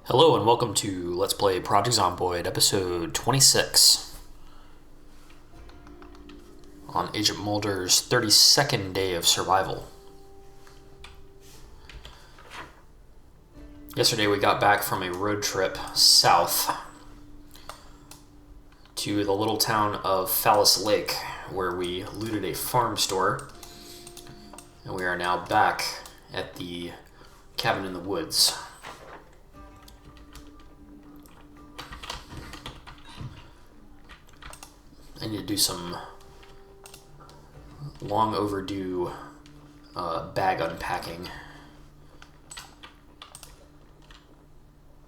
Hello and welcome to Let's Play Project Zomboid, episode 26. On Agent Mulder's 32nd day of survival. Yesterday we got back from a road trip south to the little town of Phallus Lake, where we looted a farm store. And we are now back at the cabin in the woods. I need to do some long overdue bag unpacking.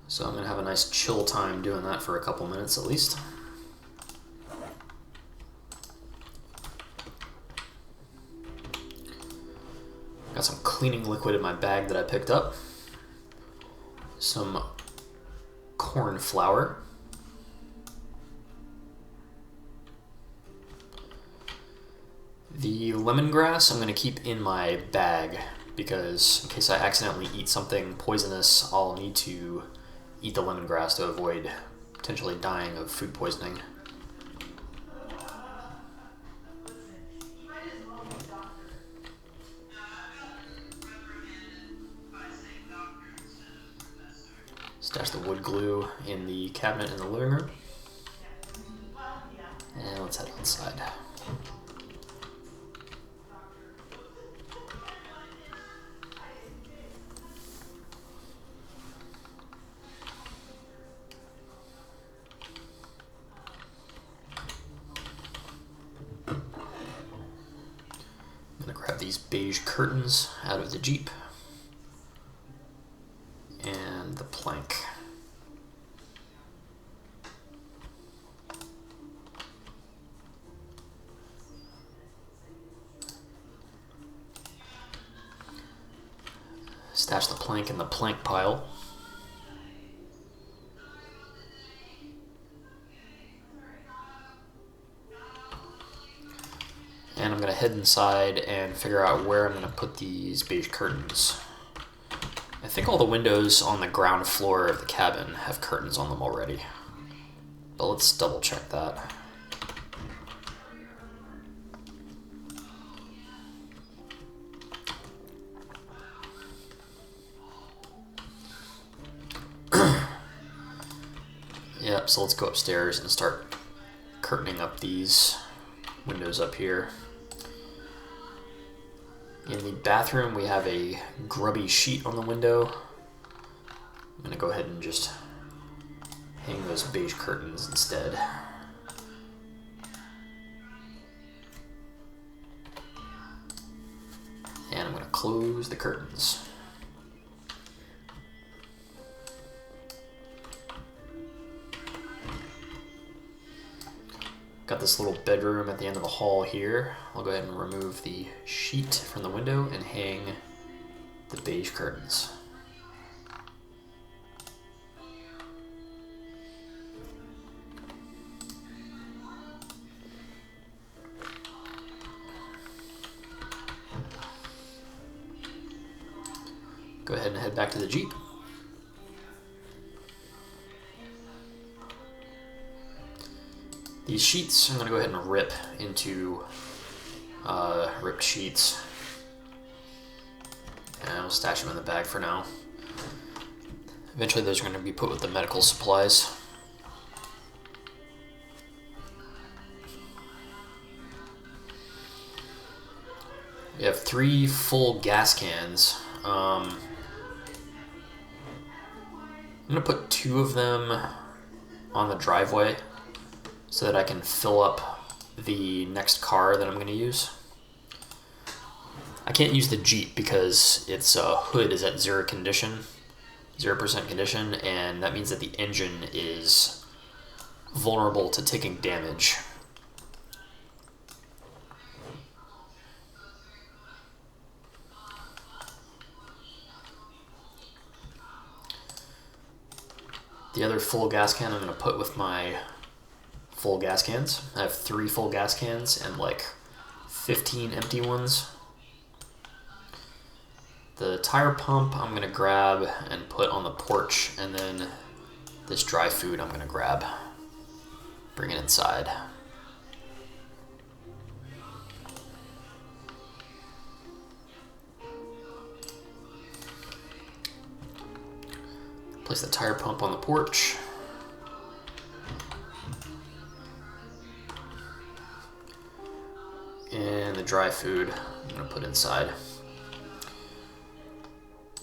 So I'm going to have a nice chill time doing that for a couple minutes at least. Got some cleaning liquid in my bag that I picked up. Some corn flour. The lemongrass I'm going to keep in my bag because in case I accidentally eat something poisonous, I'll need to eat the lemongrass to avoid potentially dying of food poisoning. Stash the wood glue in the cabinet in the living room. And let's head outside. Grab these beige curtains out of the Jeep and the plank. Stash the plank in the plank pile. And I'm going to head inside and figure out where I'm going to put these beige curtains. I think all the windows on the ground floor of the cabin have curtains on them already. But let's double check that. Yep, so let's go upstairs and start curtaining up these windows up here. In the bathroom, we have a grubby sheet on the window. I'm going to go ahead and just hang those beige curtains instead. And I'm going to close the curtains. Got this little bedroom at the end of the hall here. I'll go ahead and remove the sheet from the window and hang the beige curtains. Go ahead and head back to the Jeep. These sheets, I'm going to go ahead and rip into ripped sheets. And I'll stash them in the bag for now. Eventually those are going to be put with the medical supplies. We have 3 full gas cans. I'm going to put 2 of them on the driveway so that I can fill up the next car that I'm going to use. I can't use the Jeep because its hood is at 0% condition, and that means that the engine is vulnerable to taking damage. The other full gas can I'm going to put with my full gas cans. I have 3 full gas cans and like 15 empty ones. The tire pump I'm gonna grab and put on the porch, and then this dry food I'm gonna grab, bring it inside. Place the tire pump on the porch. And the dry food I'm gonna put inside.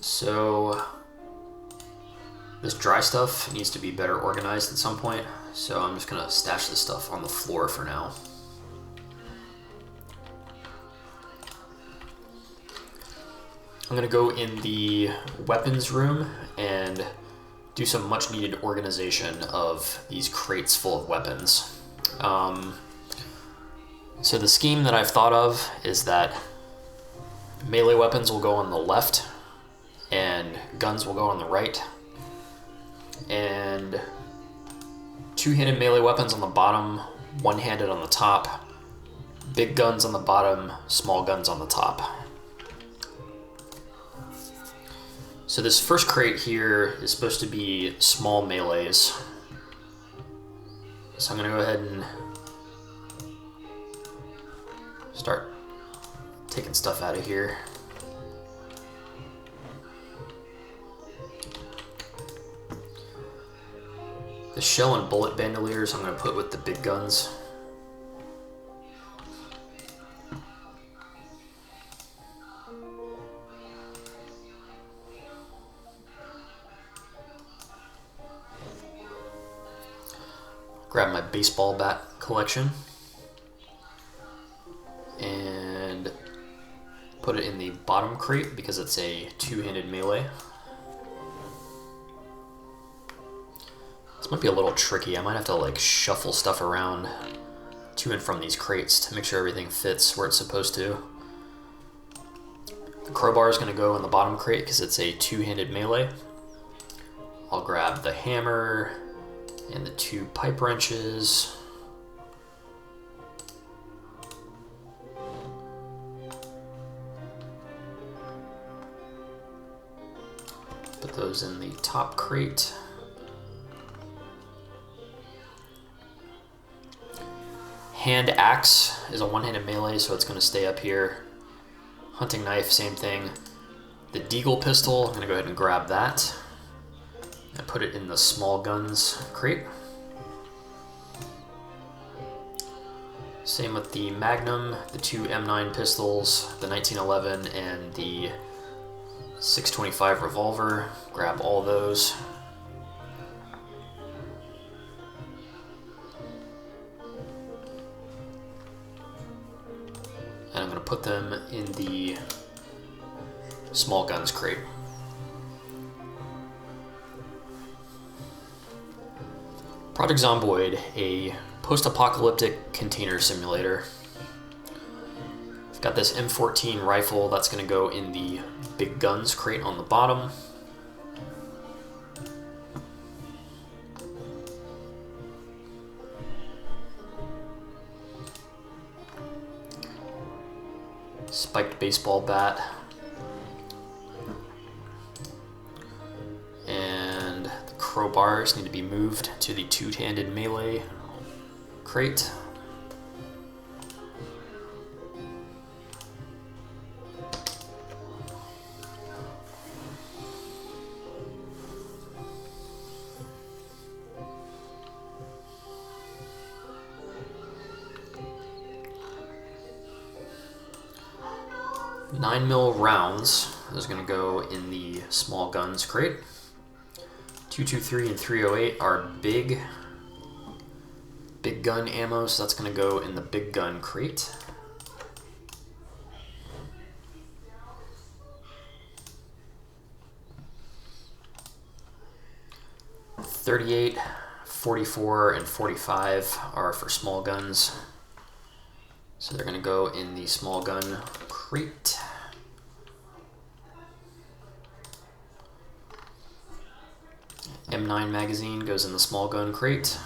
So this dry stuff needs to be better organized at some point, so I'm just gonna stash this stuff on the floor for now. I'm gonna go in the weapons room and do some much needed organization of these crates full of weapons. So the scheme that I've thought of is that melee weapons will go on the left and guns will go on the right, and two-handed melee weapons on the bottom, one-handed on the top, big guns on the bottom, small guns on the top. So this first crate here is supposed to be small melees. So I'm gonna go ahead and start taking stuff out of here. The shell and bullet bandoliers I'm gonna put with the big guns. Grab my baseball bat collection and put it in the bottom crate because it's a two-handed melee. This might be a little tricky. I might have to like shuffle stuff around to and from these crates to make sure everything fits where it's supposed to. The crowbar is going to go in the bottom crate because it's a two-handed melee. I'll grab the hammer and the two pipe wrenches. Put those in the top crate. Hand axe is a one-handed melee, so it's going to stay up here. Hunting knife, same thing. The deagle pistol, I'm going to go ahead and grab that and put it in the small guns crate. Same with the Magnum, the two M9 pistols, the 1911, and the 625 revolver. Grab all those. And I'm going to put them in the small guns crate. Project Zomboid, a post-apocalyptic container simulator. I've got this M14 rifle that's going to go in the big guns crate on the bottom. Spiked baseball bat. And the crowbars need to be moved to the two-handed melee crate. Nine mil rounds is going to go in the small guns crate. 223 and 308 are big gun ammo, so that's going to go in the big gun crate. .38, 44, and 45 are for small guns, so they're going to go in the small gun crate. M9 magazine goes in the small gun crate.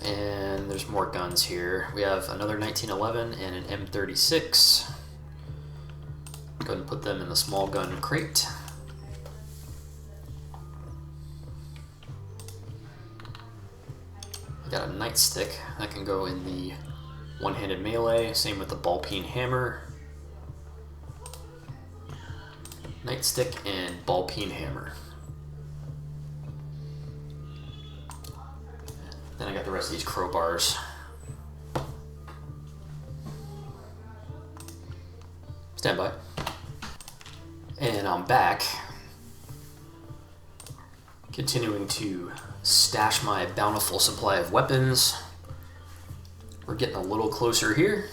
And there's more guns guns here. We have another 1911 and an M36. Go ahead and put them in the small gun crate. We got a nightstick that can go in the one-handed melee. Same with the ball-peen hammer. Nightstick and ball-peen hammer. Then I got the rest of these crowbars. Stand by. And I'm back. Continuing to stash my bountiful supply of weapons. We're getting a little closer here.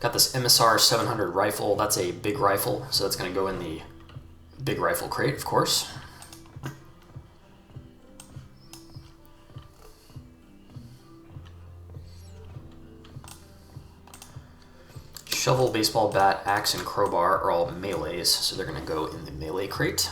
Got this MSR 700 rifle. That's a big rifle, so that's going to go in the big rifle crate, of course. Shovel, baseball bat, axe, and crowbar are all melees, so they're going to go in the melee crate.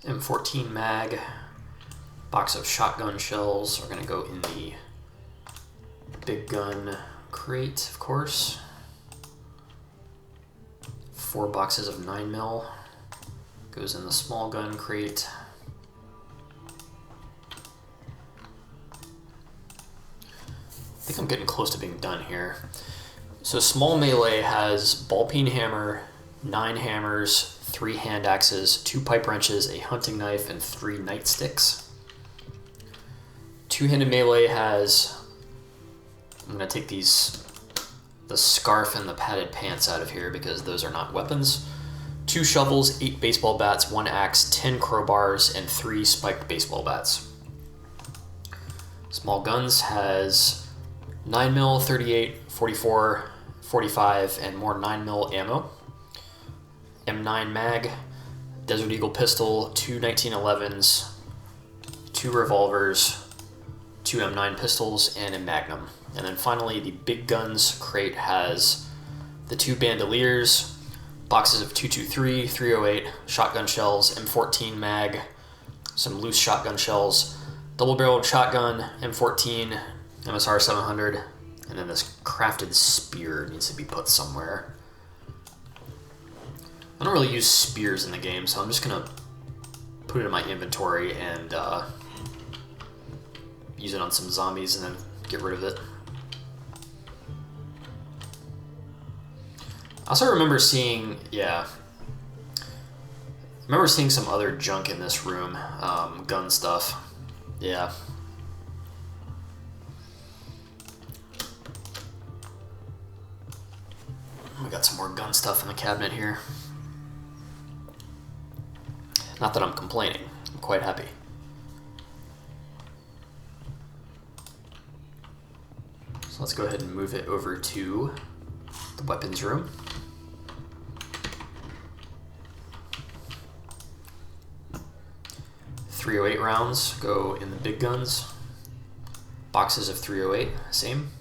M14 mag, box of shotgun shells are going to go in the big gun crate, of course. 4 boxes of 9mm goes in the small gun crate. I think I'm getting close to being done here. So small melee has ball-peen hammer, 9 hammers, 3 hand axes, 2 pipe wrenches, a hunting knife, and 3 nightsticks. Two-handed melee has, I'm going to take the scarf and the padded pants out of here because those are not weapons. 2 shovels, 8 baseball bats, 1 axe, 10 crowbars, and 3 spiked baseball bats. Small guns has 9mm, 38, 44, 45, and more 9mm ammo. M9 mag, Desert Eagle pistol, 2 1911s, 2 revolvers, 2 M9 pistols, and a magnum. And then finally, the big guns crate has the 2 bandoliers, boxes of 223, 308, shotgun shells, M14 mag, some loose shotgun shells, double-barreled shotgun, M14, MSR 700, and then this crafted spear needs to be put somewhere. I don't really use spears in the game, so I'm just going to put it in my inventory and use it on some zombies and then get rid of it. I also remember seeing, some other junk in this room, gun stuff. Yeah. We got some more gun stuff in the cabinet here. Not that I'm complaining, I'm quite happy. So let's go ahead and move it over to the weapons room. .308 rounds go in the big guns. Boxes of .308, same.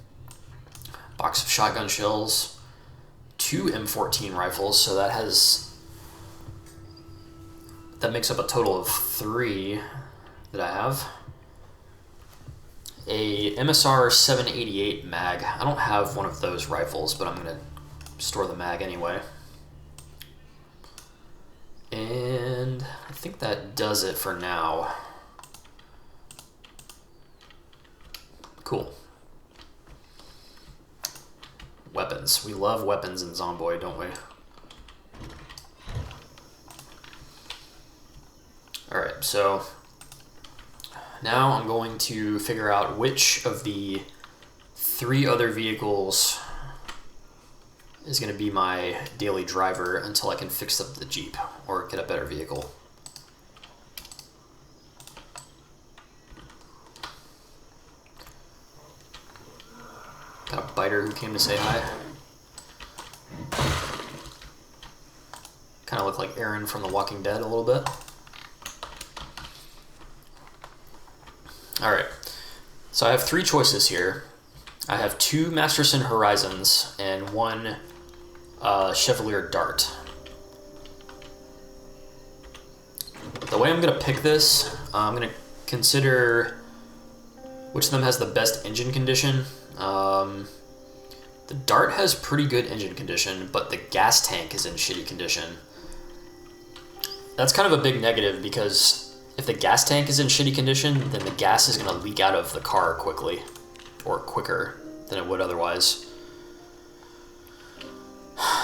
Box of shotgun shells. 2 M14 rifles, so that makes up a total of 3 that I have. A MSR 788 mag. I don't have one of those rifles, but I'm going to store the mag anyway. And I think that does it for now. Cool. Weapons. We love weapons in Zomboid, don't we? Alright, so now I'm going to figure out which of the 3 other vehicles is going to be my daily driver until I can fix up the Jeep or get a better vehicle. Got a biter who came to say hi. Kind of look like Aaron from The Walking Dead a little bit. Alright, so I have 3 choices here. I have 2 Masterson Horizons and 1 Chevalier Dart. The way I'm going to pick this, I'm going to consider which of them has the best engine condition. The Dart has pretty good engine condition, but the gas tank is in shitty condition. That's kind of a big negative because if the gas tank is in shitty condition, then the gas is going to leak out of the car quickly, or quicker than it would otherwise.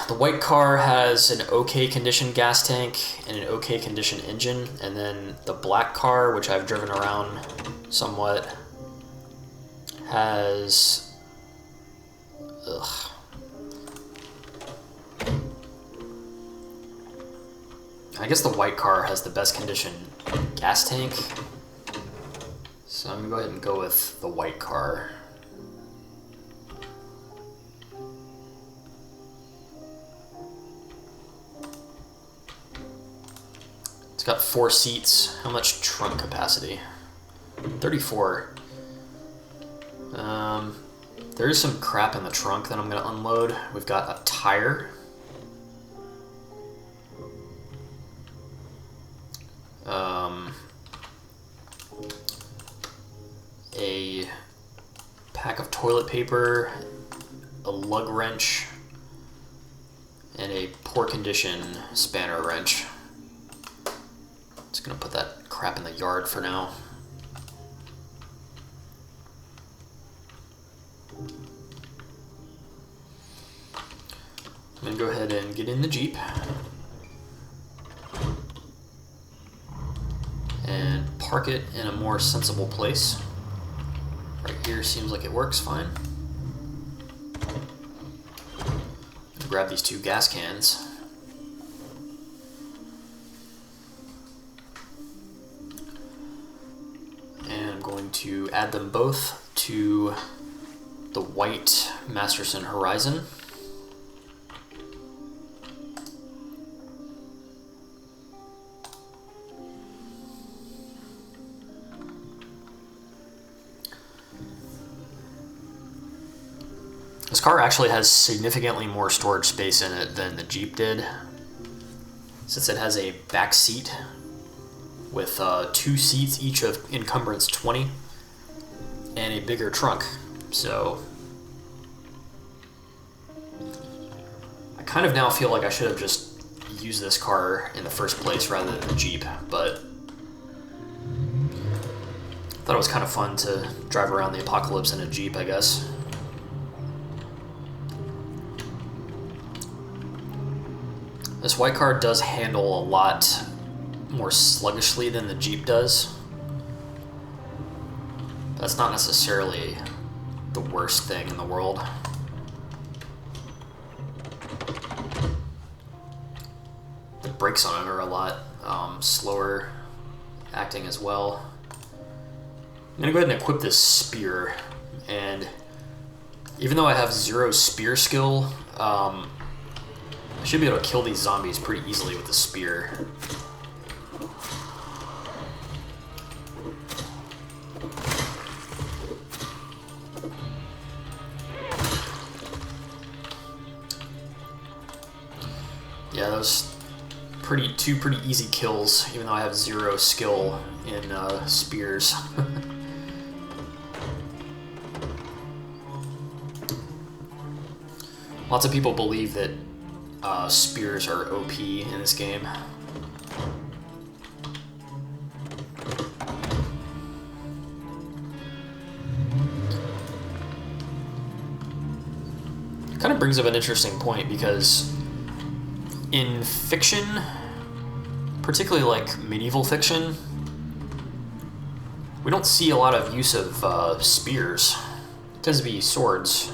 The white car has an okay condition gas tank and an okay condition engine, and then the black car, which I've driven around somewhat, has... Ugh. I guess the white car has the best condition gas tank, so I'm going to go ahead and go with the white car. It's got 4 seats. How much trunk capacity? 34. There is some crap in the trunk that I'm going to unload. We've got a tire. A pack of toilet paper, a lug wrench, and a poor condition spanner wrench. Just gonna put that crap in the yard for now. I'm gonna go ahead and get in the Jeep and park it in a more sensible place. Right here seems like it works fine. Grab these 2 gas cans. And I'm going to add them both to the white Masterson Horizon. This car actually has significantly more storage space in it than the Jeep did, since it has a back seat with 2 seats each of encumbrance 20 and a bigger trunk. So I kind of now feel like I should have just used this car in the first place rather than the Jeep, but I thought it was kind of fun to drive around the apocalypse in a Jeep, I guess. This white car does handle a lot more sluggishly than the Jeep does. That's not necessarily the worst thing in the world. The brakes on it are a lot slower acting as well. I'm gonna go ahead and equip this spear, and even though I have 0 spear skill, I should be able to kill these zombies pretty easily with the spear. Yeah, those two pretty easy kills, even though I have 0 skill in spears. Lots of people believe that spears are OP in this game. It kind of brings up an interesting point, because in fiction, particularly like medieval fiction, we don't see a lot of use of spears. It tends to be swords.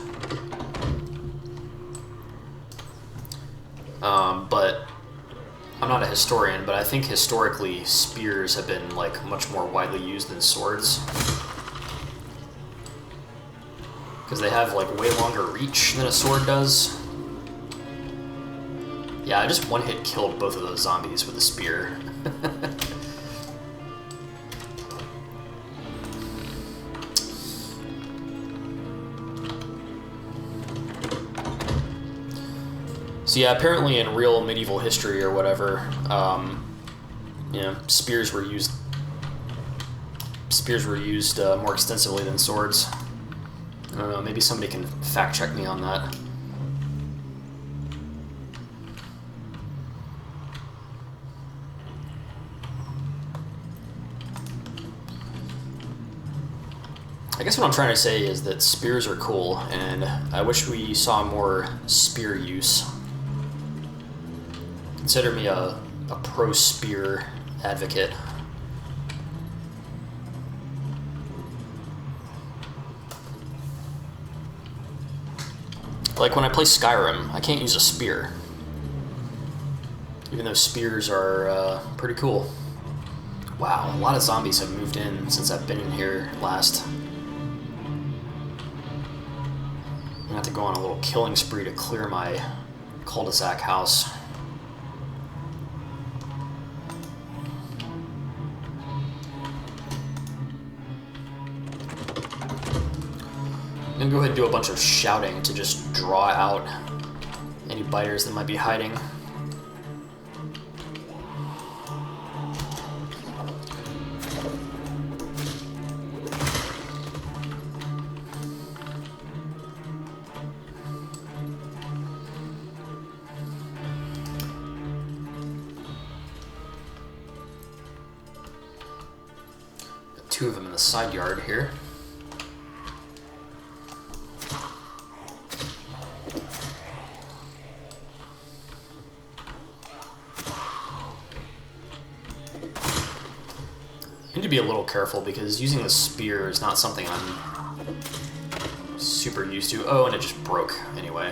I'm not a historian, but I think historically spears have been like much more widely used than swords. Because they have like way longer reach than a sword does. Yeah, I just one-hit killed both of those zombies with a spear. So yeah, apparently in real medieval history or whatever, you know, spears were used more extensively than swords. I don't know, maybe somebody can fact check me on that. I guess what I'm trying to say is that spears are cool, and I wish we saw more spear use. Consider me a pro-spear advocate. Like when I play Skyrim, I can't use a spear. Even though spears are pretty cool. Wow, a lot of zombies have moved in since I've been in here last. I'm gonna have to go on a little killing spree to clear my cul-de-sac house. I'm gonna go ahead and do a bunch of shouting to just draw out any biters that might be hiding. Got two of them in the side yard here. I need to be a little careful because using the spear is not something I'm super used to. Oh, and it just broke anyway.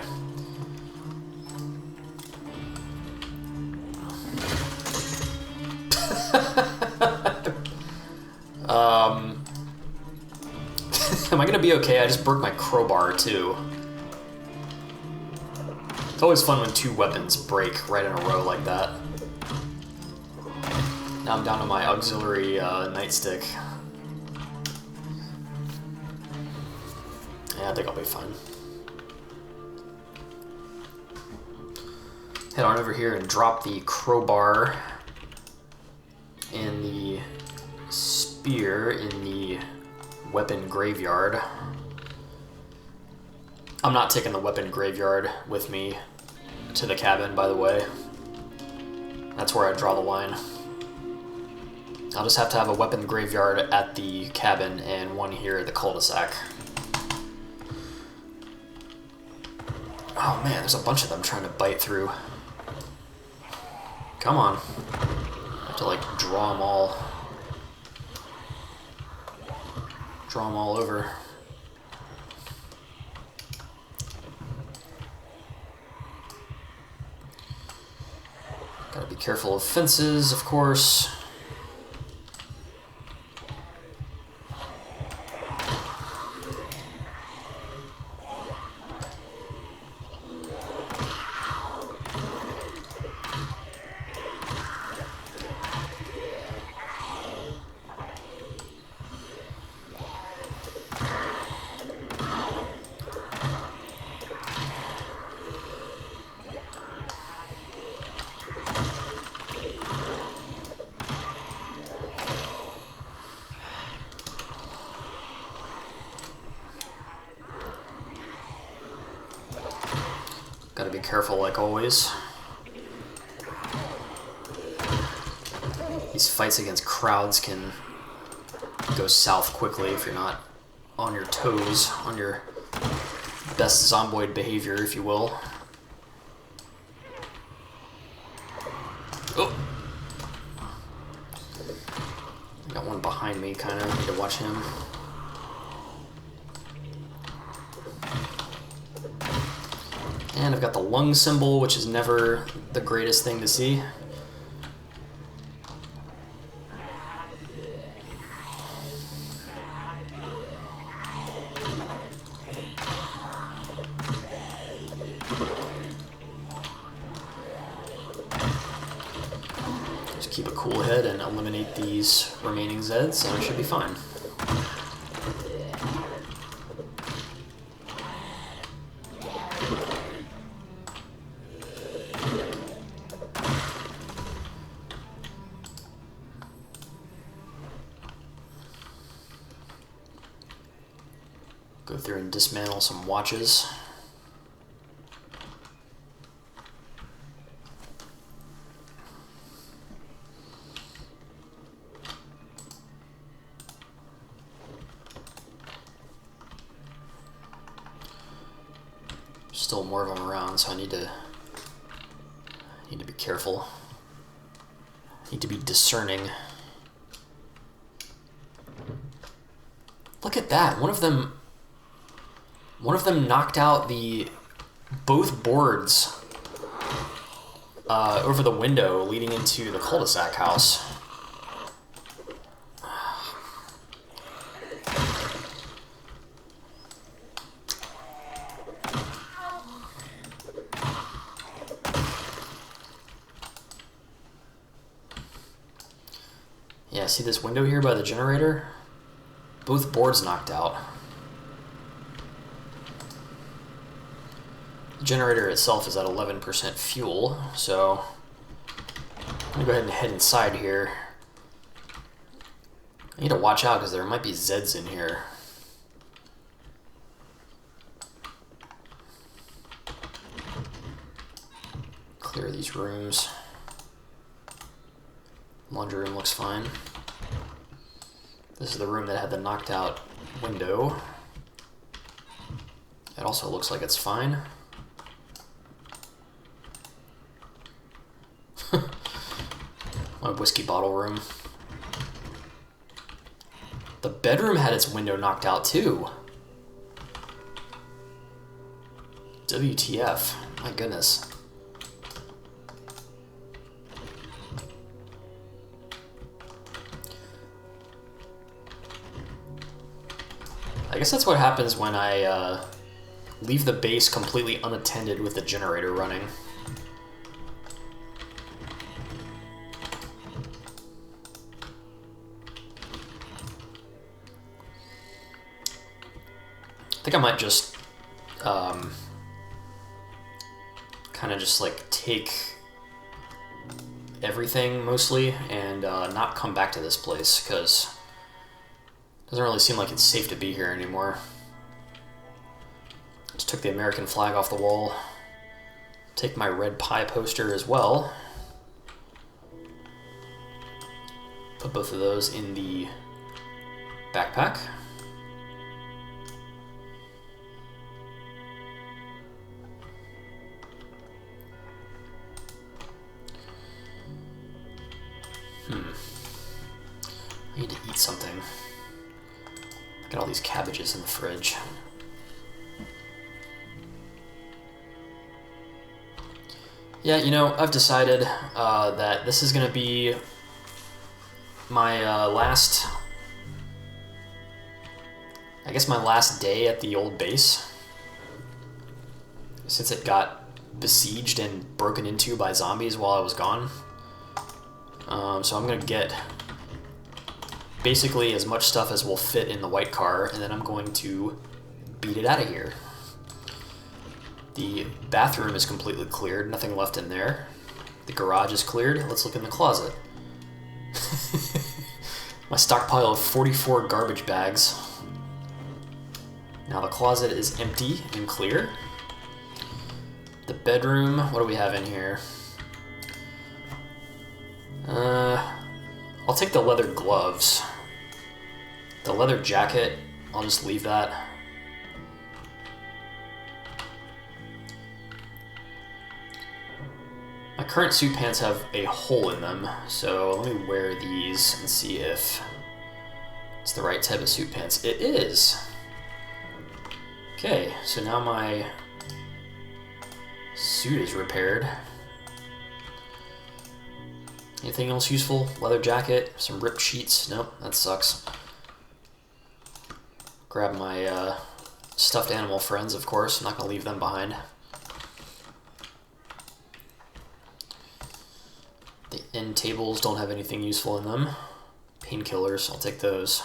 Am I gonna be okay? I just broke my crowbar too. It's always fun when two weapons break right in a row like that. Now I'm down to my auxiliary nightstick. Yeah, I think I'll be fine. Head on over here and drop the crowbar and the spear in the weapon graveyard. I'm not taking the weapon graveyard with me to the cabin, by the way. That's where I draw the line. I'll just have to have a weapon graveyard at the cabin and one here at the cul-de-sac. Oh man, there's a bunch of them trying to bite through. Come on. I have to like draw them all. Draw them all over. Gotta be careful of fences, of course. Gotta be careful like always. These fights against crowds can go south quickly if you're not on your toes, on your best zomboid behavior, if you will. Oh! Got one behind me, kinda. Need to watch him. And I've got the lung symbol, which is never the greatest thing to see. keep a cool head and eliminate these remaining Zeds, and I should be fine. Go through and dismantle some watches. Still more of them around, so I need to be careful. Need to be discerning. Look at that. One of them knocked out both boards over the window leading into the cul-de-sac house. Yeah, see this window here by the generator? Both boards knocked out. The generator itself is at 11% fuel, so I'm gonna go ahead and head inside here. I need to watch out because there might be Zeds in here. Clear these rooms. Laundry room looks fine. This is the room that had the knocked out window. It also looks like it's fine. My whiskey bottle room. The bedroom had its window knocked out too. WTF. My goodness. I guess that's what happens when I leave the base completely unattended with the generator running. I think I might just kind of just like take everything mostly and not come back to this place because it doesn't really seem like it's safe to be here anymore. Just took the American flag off the wall. Take my red pie poster as well. Put both of those in the backpack. I need to eat something. Got all these cabbages in the fridge. Yeah, you know, I've decided that this is going to be my last day at the old base. Since it got besieged and broken into by zombies while I was gone. So I'm going to get basically as much stuff as will fit in the white car, and then I'm going to beat it out of here. The bathroom is completely cleared, nothing left in there. The garage is cleared. Let's look in the closet. My stockpile of 44 garbage bags. Now the closet is empty and clear. The bedroom, what do we have in here? I'll take the leather gloves. The leather jacket, I'll just leave that. My current suit pants have a hole in them, so let me wear these and see if it's the right type of suit pants. It is! Okay, so now my suit is repaired. Anything else useful? Leather jacket, some ripped sheets. Nope, that sucks. Grab my stuffed animal friends, of course. I'm not going to leave them behind. The end tables don't have anything useful in them. Painkillers, I'll take those.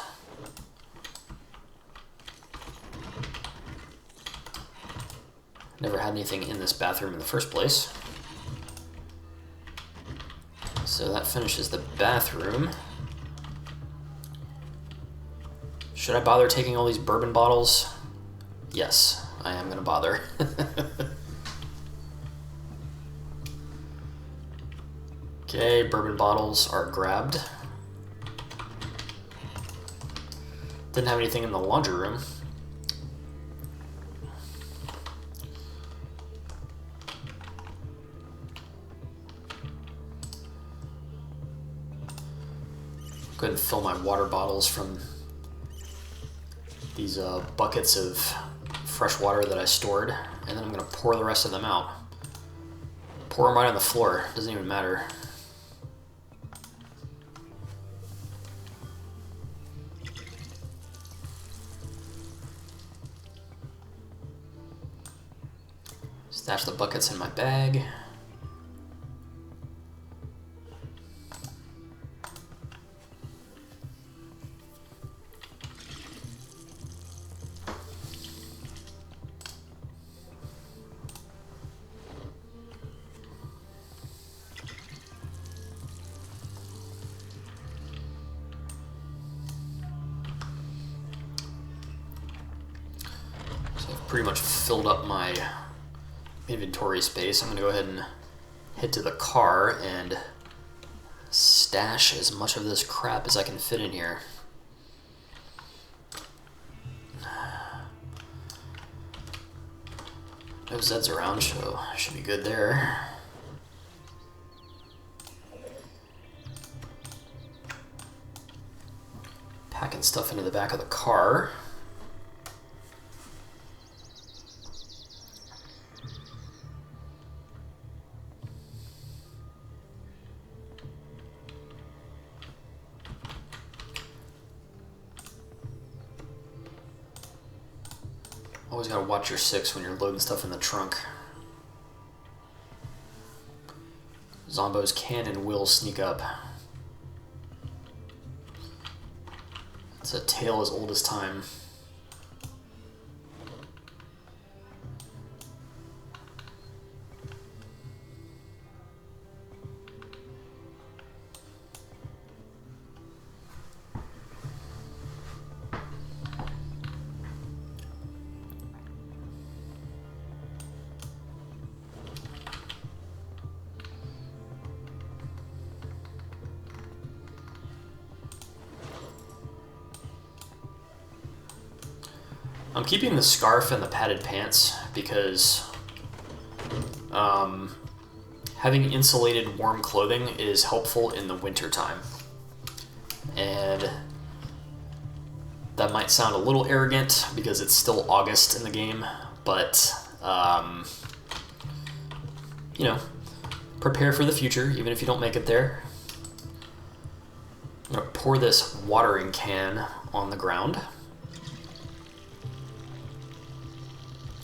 Never had anything in this bathroom in the first place. So that finishes the bathroom. Should I bother taking all these bourbon bottles? Yes, I am going to bother. Okay, bourbon bottles are grabbed. Didn't have anything in the laundry room. Go ahead and fill my water bottles from these buckets of fresh water that I stored, and then I'm going to pour the rest of them out. Pour them right on the floor, doesn't even matter. Stash the buckets in my bag. So I've pretty much filled up my inventory space. I'm going to go ahead and head to the car and stash as much of this crap as I can fit in here. No Zeds around, so I should be good there. Packing stuff into the back of the car. Always gotta watch your six when you're loading stuff in the trunk. Zombos can and will sneak up. It's a tale as old as time. I'm keeping the scarf and the padded pants because having insulated warm clothing is helpful in the winter time. And that might sound a little arrogant because it's still August in the game, but you know, prepare for the future even if you don't make it there. I'm gonna pour this watering can on the ground,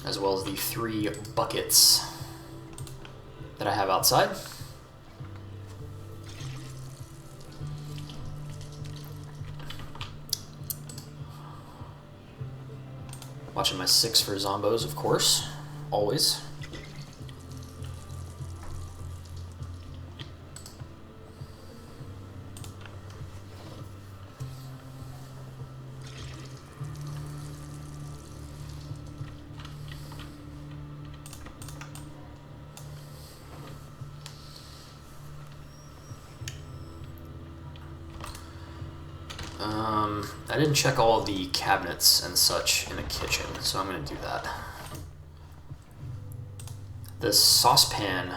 as well as the 3 buckets that I have outside. Watching my 6 for zombos, of course, always. I didn't check all of the cabinets and such in the kitchen, so I'm going to do that. The saucepan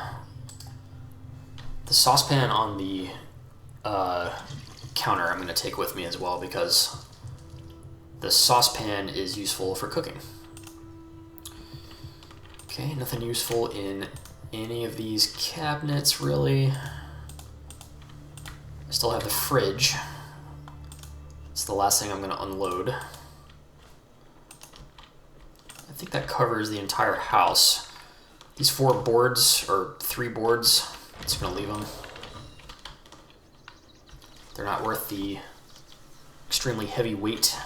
on the counter I'm going to take with me as well because the saucepan is useful for cooking. Okay, nothing useful in any of these cabinets really. I still have the fridge. It's the last thing I'm going to unload. I think that covers the entire house. These 4 boards, or 3 boards, I'm just going to leave them. They're not worth the extremely heavy weight.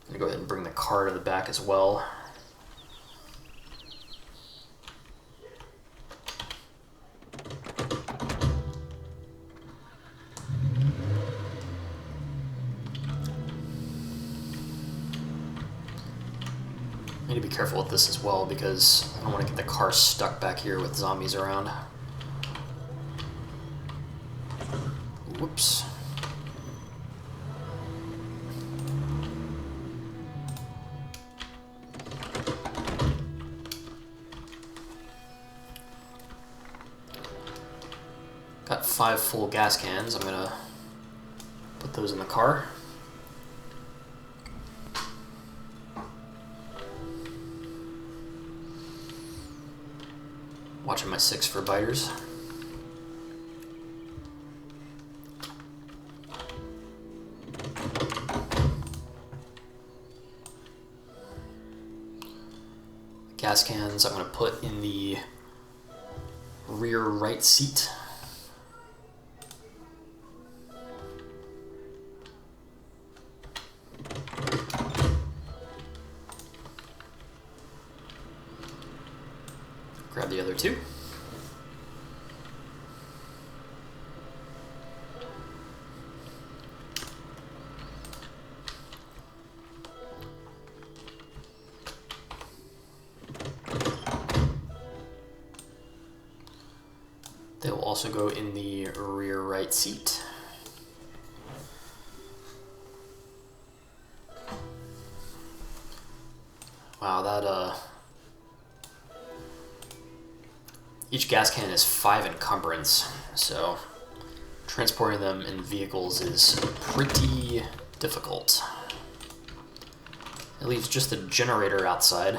I'm gonna go ahead and bring the car to the back as well. I need to be careful with this as well because I don't want to get the car stuck back here with zombies around. Whoops. Got 5 full gas cans. I'm gonna put those in the car. Watching my 6 for biters. Gas cans I'm going to put in the rear right seat. Grab the other 2. They will also go in the rear right seat. Wow, that each gas can is 5 encumbrance, so transporting them in vehicles is pretty difficult. It leaves just the generator outside.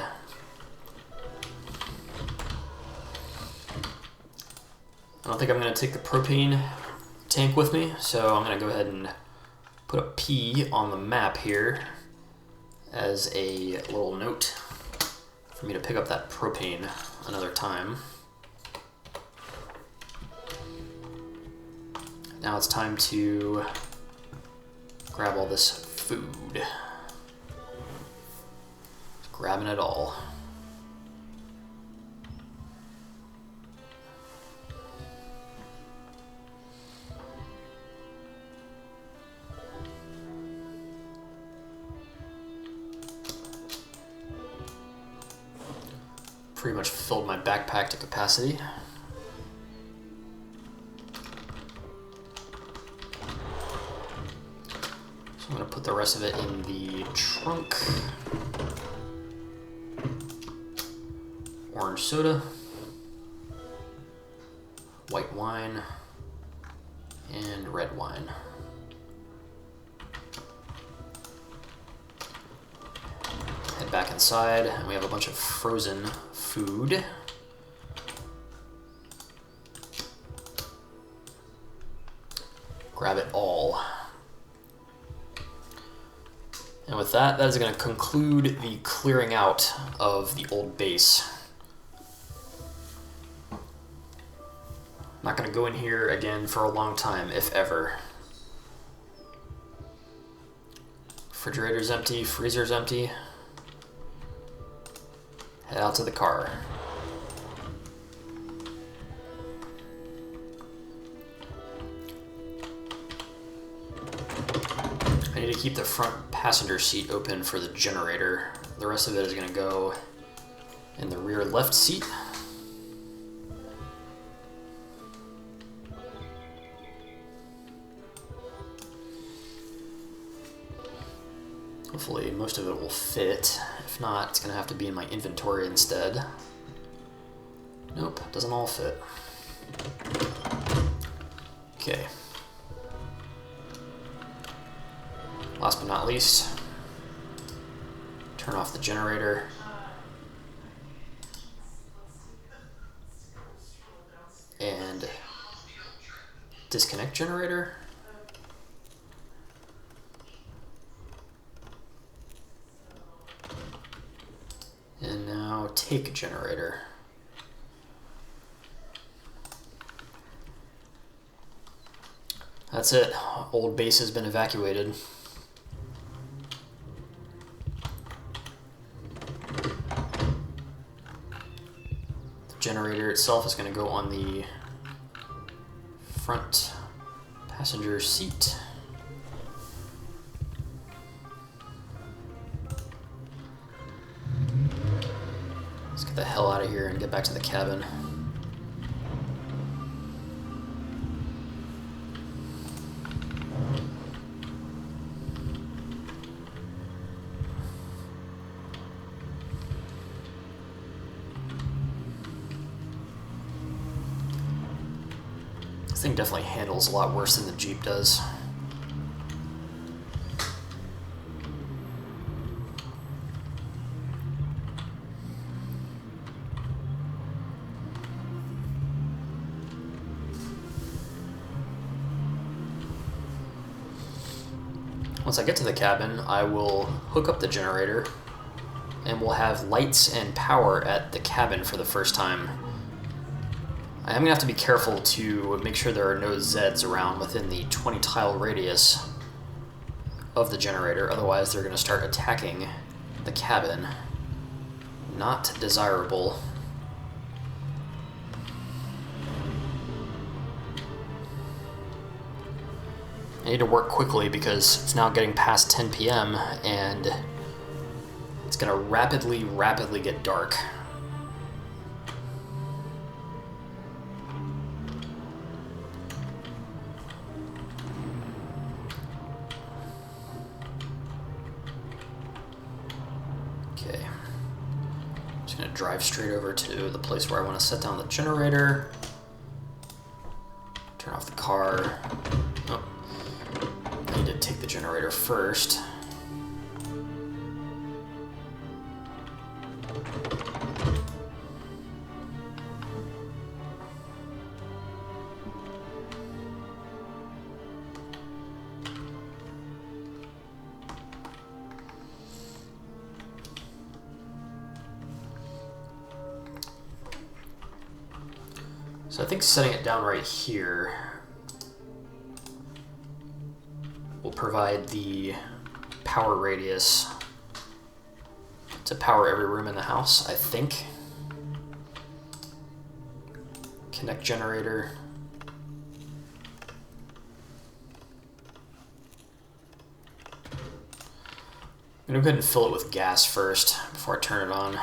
I don't think I'm going to take the propane tank with me, so I'm going to go ahead and put a P on the map here as a little note for me to pick up that propane another time. Now it's time to grab all this food. Just grabbing it all. Pretty much filled my backpack to capacity. So I'm going to put the rest of it in the trunk. Orange soda, white wine, and red wine. Head back inside, and we have a bunch of frozen food. Grab it all. And with that, that is going to conclude the clearing out of the old base. I'm not going to go in here again for a long time, if ever. Refrigerator's empty, freezer's empty. Head out to the car. I need to keep the front passenger seat open for the generator. The rest of it is going to go in the rear left seat. Hopefully most of it will fit. If not, it's going to have to be in my inventory instead. Nope, doesn't all fit. Okay. Last but not least, turn off the generator. And disconnect generator. And now take generator. That's it. Old base has been evacuated. The generator itself is going to go on the front passenger seat. Let's get the hell out of here and get back to the cabin. This thing definitely handles a lot worse than the Jeep does. Once I get to the cabin, I will hook up the generator and we'll have lights and power at the cabin for the first time. I am going to have to be careful to make sure there are no Zeds around within the 20 tile radius of the generator, otherwise they're going to start attacking the cabin. Not desirable. I need to work quickly because it's now getting past 10 p.m. and it's going to rapidly get dark. Okay. I'm just going to drive straight over to the place where I want to set down the generator. Turn off the car. Oh. I need to take the generator first. So I think setting it down right here will provide the power radius to power every room in the house, I think. Connect generator. I'm gonna go ahead and fill it with gas first before I turn it on.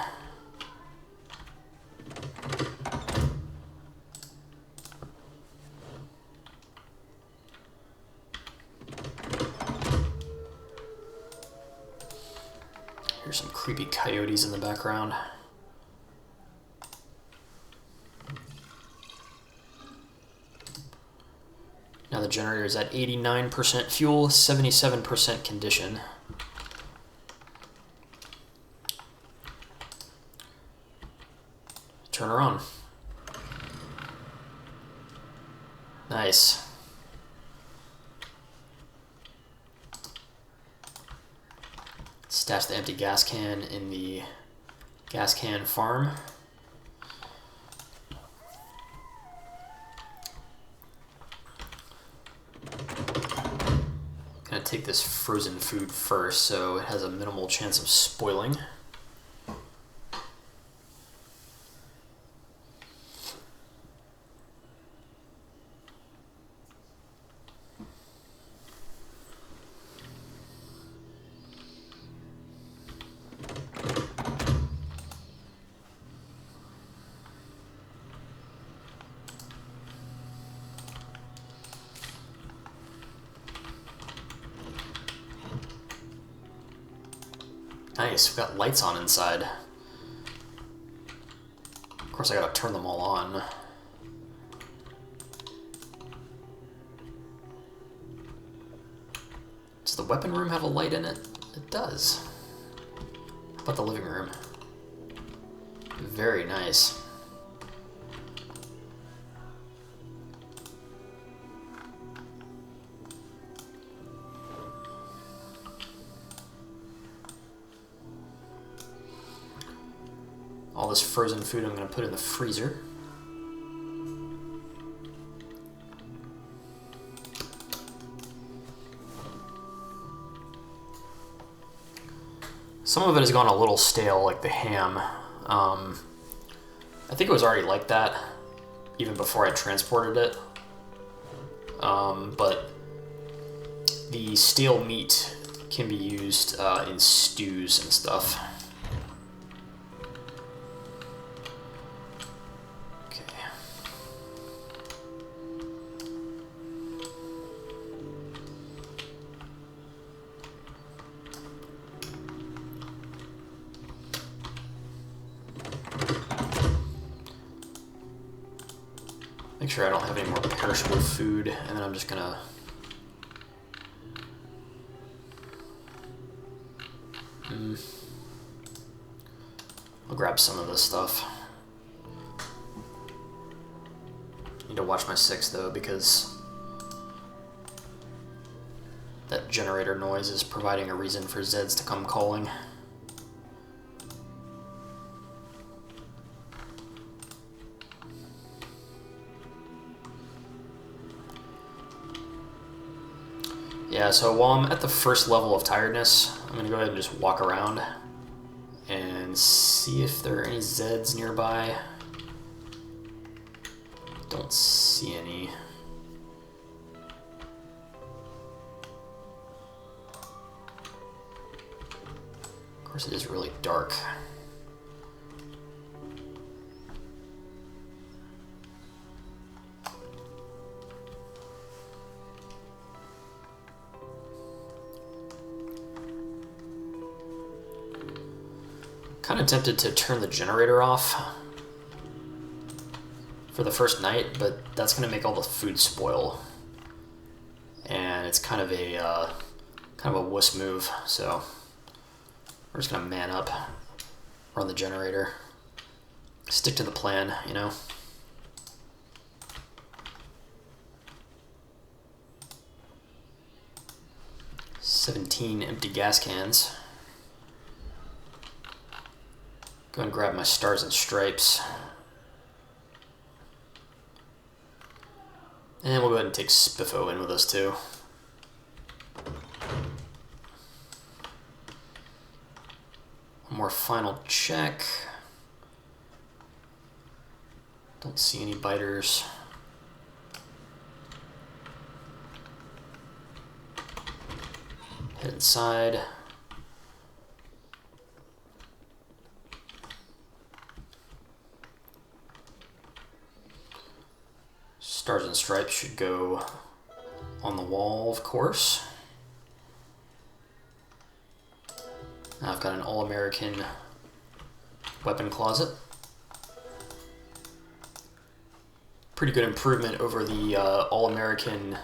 Here's some creepy coyotes in the background. Now the generator is at 89% fuel, 77% condition. Turn her on. Nice. Stash the empty gas can in the gas can farm. Gonna take this frozen food first so it has a minimal chance of spoiling. Nice, we've got lights on inside. Of course I gotta turn them all on. Does the weapon room have a light in it? It does. How about the living room? Very nice. All this frozen food I'm going to put in the freezer. Some of it has gone a little stale, like the ham. I think it was already like that even before I transported it. But the stale meat can be used in stews and stuff. Okay. Make sure I don't have any more perishable food, and then I'm just gonna I'll grab some of this stuff. Need to watch my 6 though, because that generator noise is providing a reason for Zeds to come calling. Yeah, so while I'm at the first level of tiredness, I'm going to go ahead and just walk around and see if there are any Zeds nearby. Don't see any. Of course, it is really dark. Kind of tempted to turn the generator off for the first night, but that's going to make all the food spoil, and it's kind of a wuss move. So we're just going to man up, run the generator, stick to the plan, you know. $17 empty gas cans. Go and grab my stars and stripes. And we'll go ahead and take Spiffo in with us too. One more final check. Don't see any biters. Head inside. Stars and stripes should go on the wall, of course. Now I've got an all-American weapon closet. Pretty good improvement over the all-American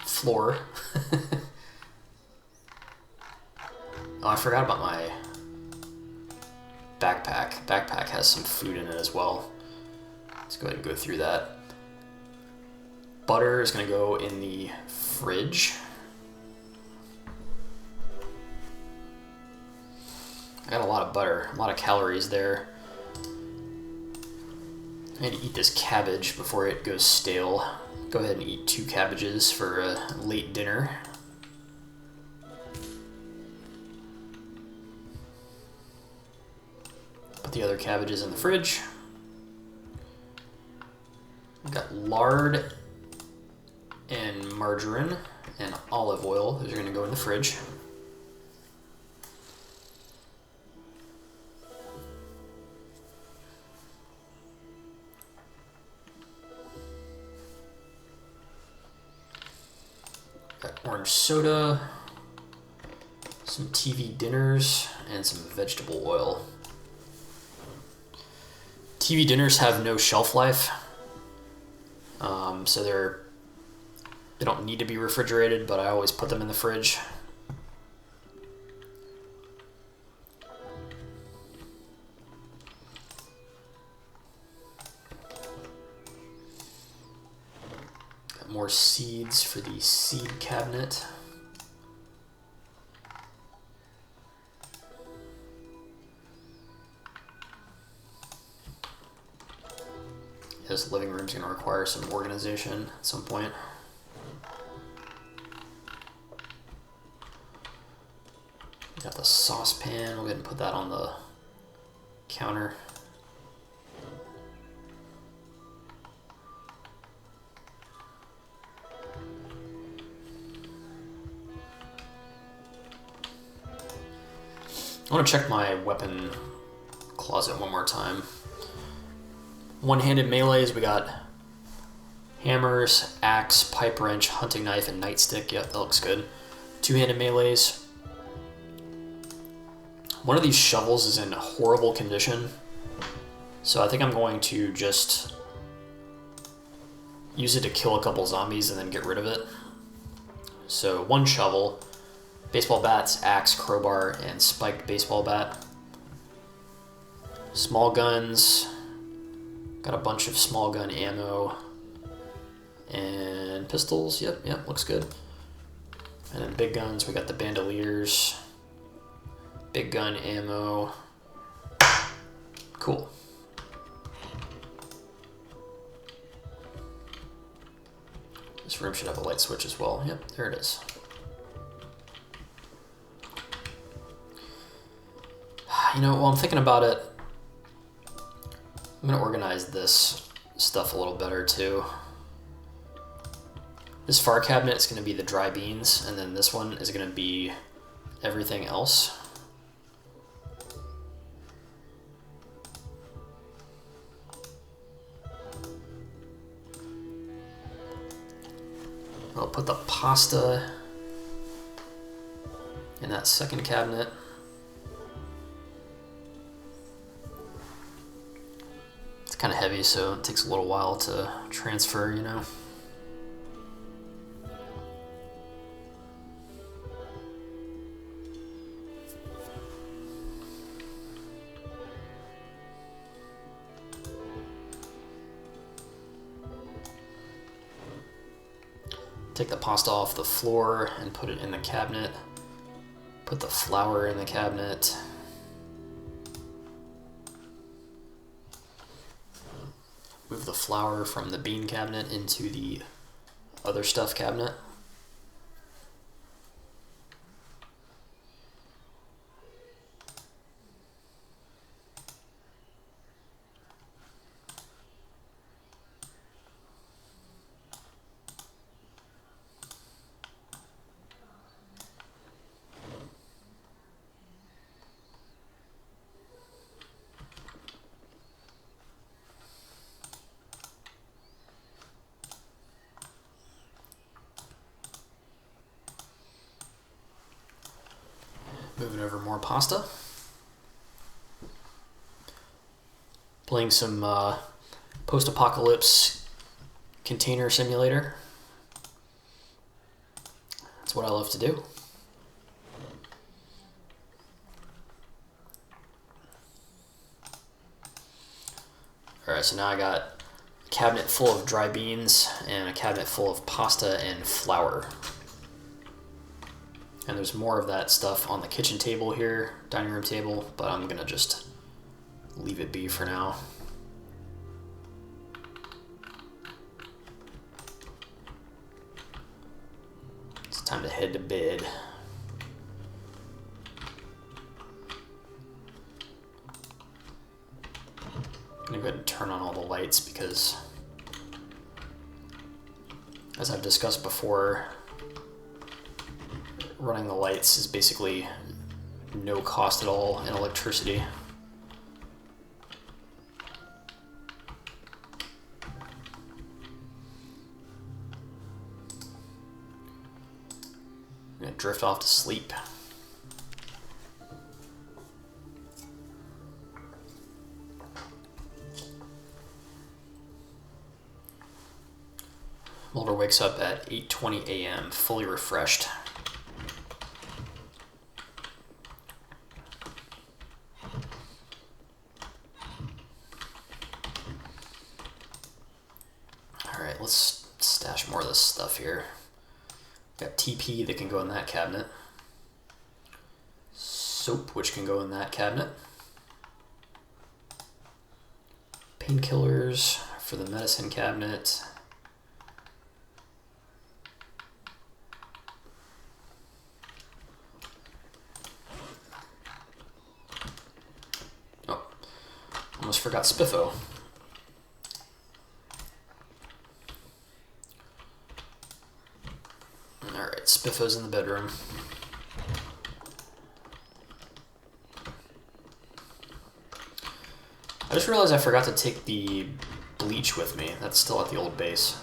floor. Oh, I forgot about my backpack. Backpack has some food in it as well. Let's go ahead and go through that. Butter is going to go in the fridge. I got a lot of butter, a lot of calories there. I need to eat this cabbage before it goes stale. Go ahead and eat 2 cabbages for a late dinner. Put the other cabbages in the fridge. I've got lard and margarine and olive oil. Those are going to go in the fridge. Got orange soda, some TV dinners, and some vegetable oil. TV dinners have no shelf life, so they don't need to be refrigerated, but I always put them in the fridge. Got more seeds for the seed cabinet. This living room's going to require some organization at some point. Got the saucepan. We'll go ahead and put that on the counter. I want to check my weapon closet one more time. One-handed melees, we got hammers, axe, pipe wrench, hunting knife, and nightstick. Yep, that looks good. Two-handed melees. One of these shovels is in horrible condition, so I think I'm going to just use it to kill a couple zombies and then get rid of it. So one shovel, baseball bats, axe, crowbar, and spiked baseball bat. Small guns, got a bunch of small gun ammo, and pistols. Yep, looks good. And then big guns, we got the bandoliers, big gun ammo. Cool. This room should have a light switch as well. Yep, there it is. You know, while I'm thinking about it, I'm gonna organize this stuff a little better too. This far cabinet is gonna be the dry beans, and then this one is gonna be everything else. I'll put the pasta in that second cabinet. It's kind of heavy, so it takes a little while to transfer, you know. Take the pasta off the floor and put it in the cabinet. Put the flour in the cabinet. Move the flour from the bean cabinet into the other stuff cabinet. Moving over more pasta. Playing some post-apocalypse container simulator. That's what I love to do. Alright, so now I got a cabinet full of dry beans and a cabinet full of pasta and flour. And there's more of that stuff on the kitchen table here, dining room table, but I'm gonna just leave it be for now. It's time to head to bed. I'm gonna go ahead and turn on all the lights because, as I've discussed before, running the lights is basically no cost at all in electricity. I'm gonna drift off to sleep. Mulder wakes up at 8:20 a.m., fully refreshed. Alright, let's stash more of this stuff here. Got TP that can go in that cabinet. Soap, which can go in that cabinet. Painkillers for the medicine cabinet. almost forgot Spiffo. Alright, Spiffo's in the bedroom. I just realized I forgot to take the bleach with me. That's still at the old base.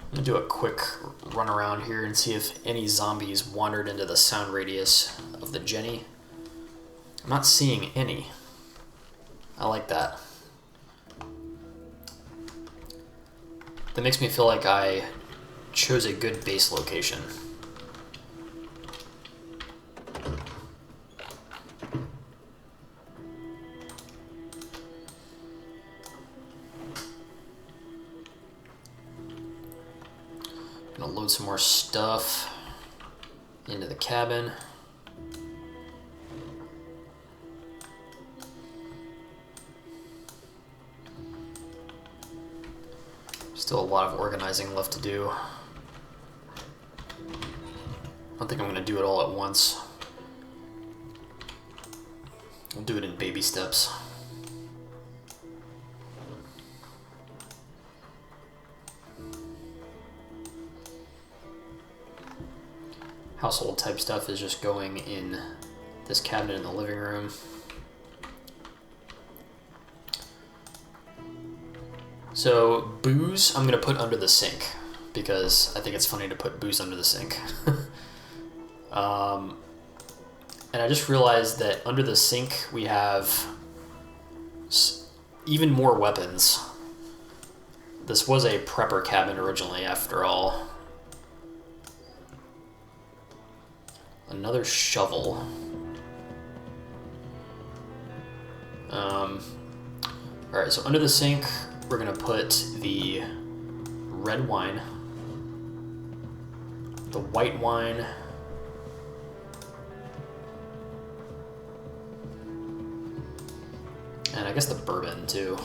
I'm gonna do a quick run around here and see if any zombies wandered into the sound radius of the Jenny. I'm not seeing any. I like that. That makes me feel like I chose a good base location. Gonna load some more stuff into the cabin. Still a lot of organizing left to do. I don't think I'm gonna do it all at once. We'll do it in baby steps. Household type stuff is just going in this cabinet in the living room. So booze I'm gonna put under the sink because I think it's funny to put booze under the sink. And I just realized that under the sink we have even more weapons. This was a prepper cabin originally, after all. Another shovel. Alright, so under the sink, we're gonna put the red wine, the white wine, and I guess the bourbon too.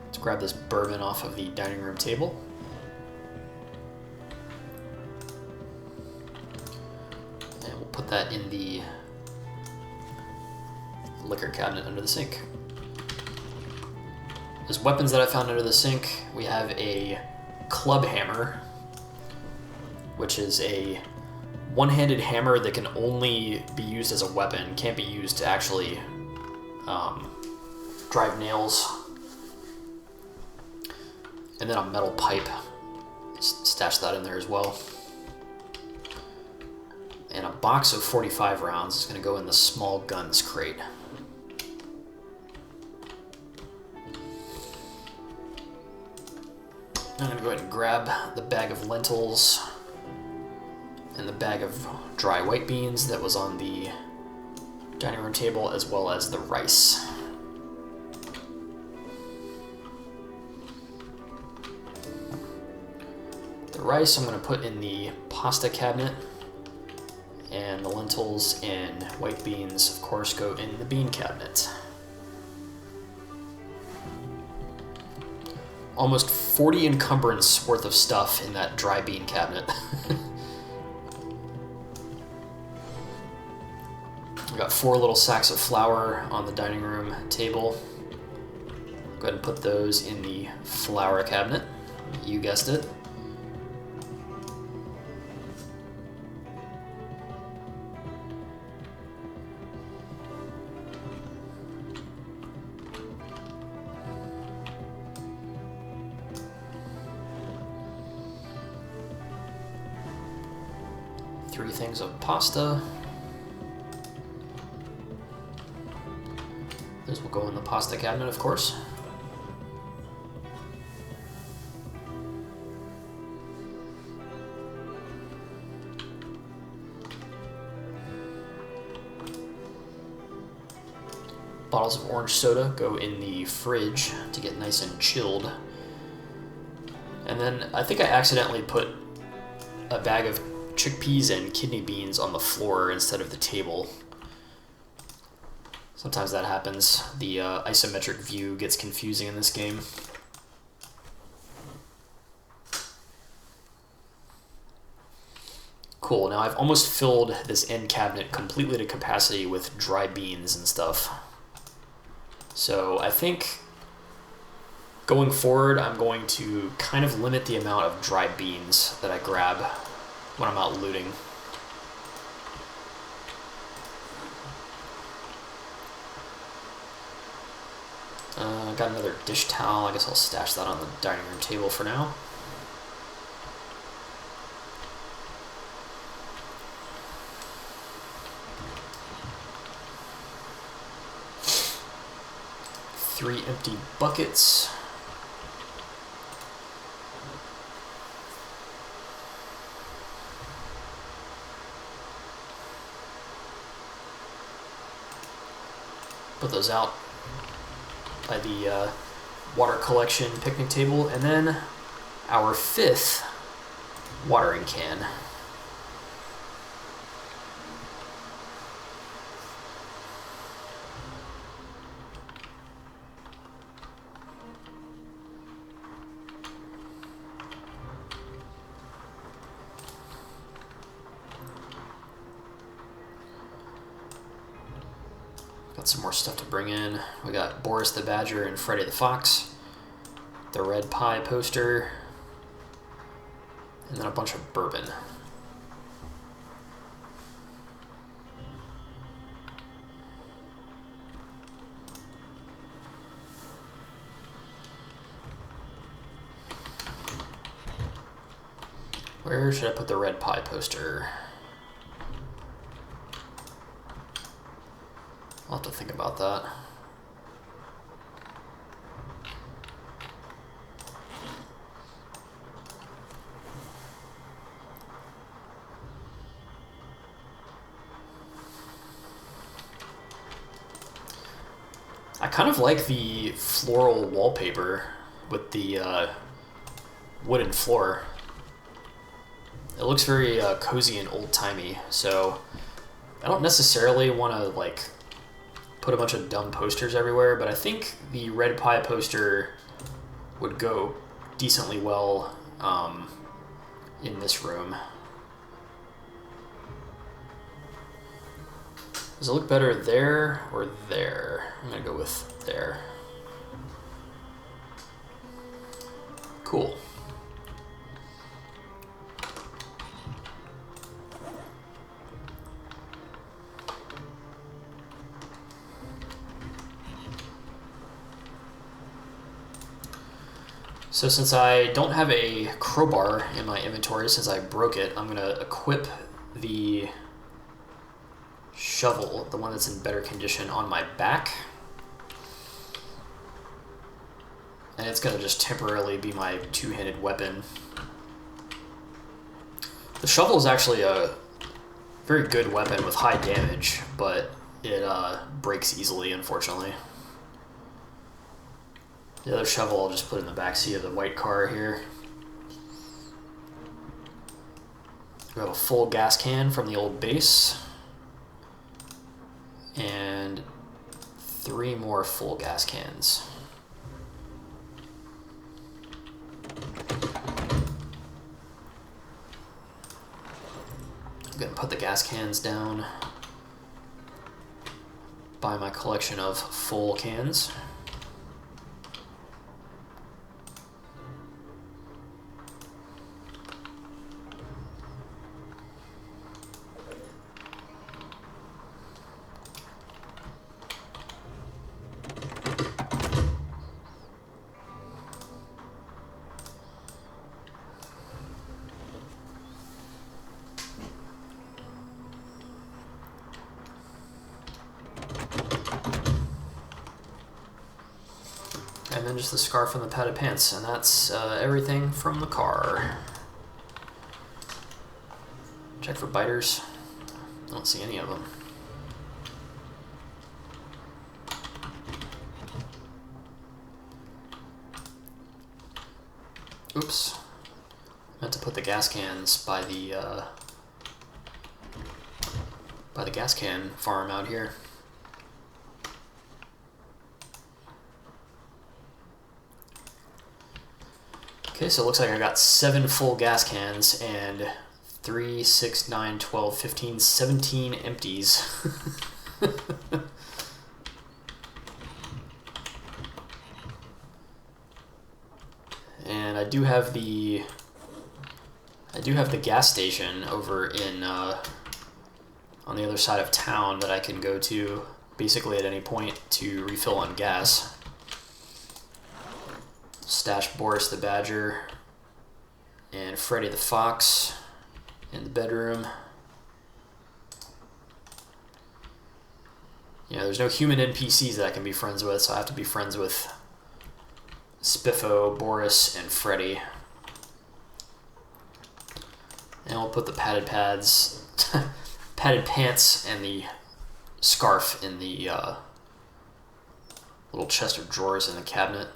Let's grab this bourbon off of the dining room table. Put that in the liquor cabinet under the sink. As weapons that I found under the sink, we have a club hammer, which is a one-handed hammer that can only be used as a weapon, can't be used to actually drive nails. And then a metal pipe. Stash that in there as well. And a box of 45 rounds is going to go in the small guns crate. I'm going to go ahead and grab the bag of lentils and the bag of dry white beans that was on the dining room table, as well as the rice. The rice I'm going to put in the pasta cabinet. And the lentils and white beans, of course, go in the bean cabinet. Almost 40 encumbrance worth of stuff in that dry bean cabinet. We got 4 little sacks of flour on the dining room table. Go ahead and put those in the flour cabinet. You guessed it. Three things of pasta. Those will go in the pasta cabinet, of course. Bottles of orange soda go in the fridge to get nice and chilled. And then I think I accidentally put a bag of chickpeas and kidney beans on the floor instead of the table. Sometimes that happens. The isometric view gets confusing in this game. Cool. Cool, now I've almost filled this end cabinet completely to capacity with dry beans and stuff. So I think going forward, I'm going to kind of limit the amount of dry beans that I grab when I'm out looting. Got another dish towel. I guess I'll stash that on the dining room table for now. Three empty buckets. Put those out by the water collection picnic table, and then our 5th watering can. Got some more stuff to bring in. We got Boris the Badger and Freddy the Fox, the red pie poster, and then a bunch of bourbon. Where should I put the red pie poster? I'll have to think about that. I kind of like the floral wallpaper with the wooden floor. It looks very cozy and old-timey, so I don't necessarily want to like put a bunch of dumb posters everywhere, but I think the red pie poster would go decently well in this room. Does it look better there or there? I'm gonna go with there. Cool. So since I don't have a crowbar in my inventory since I broke it, I'm going to equip the shovel, the one that's in better condition, on my back. And it's going to just temporarily be my two-handed weapon. The shovel is actually a very good weapon with high damage, but it breaks easily, unfortunately. The other shovel I'll just put in the backseat of the white car here. We have a full gas can from the old base. And 3 more full gas cans. I'm going to put the gas cans down by my collection of full cans. And then just the scarf and the padded pants, and that's everything from the car. Check for biters. I don't see any of them. Oops. I meant to put the gas cans by the gas can farm out here. Okay, so it looks like I got 7 full gas cans and 3, 6, 9, 12, 15, 17 empties. And I do have the gas station over in on the other side of town that I can go to basically at any point to refill on gas. Stash Boris the Badger and Freddy the Fox in the bedroom. Yeah, there's no human NPCs that I can be friends with, so I have to be friends with Spiffo, Boris, and Freddy. And we'll put the padded pants and the scarf in the little chest of drawers in the cabinet.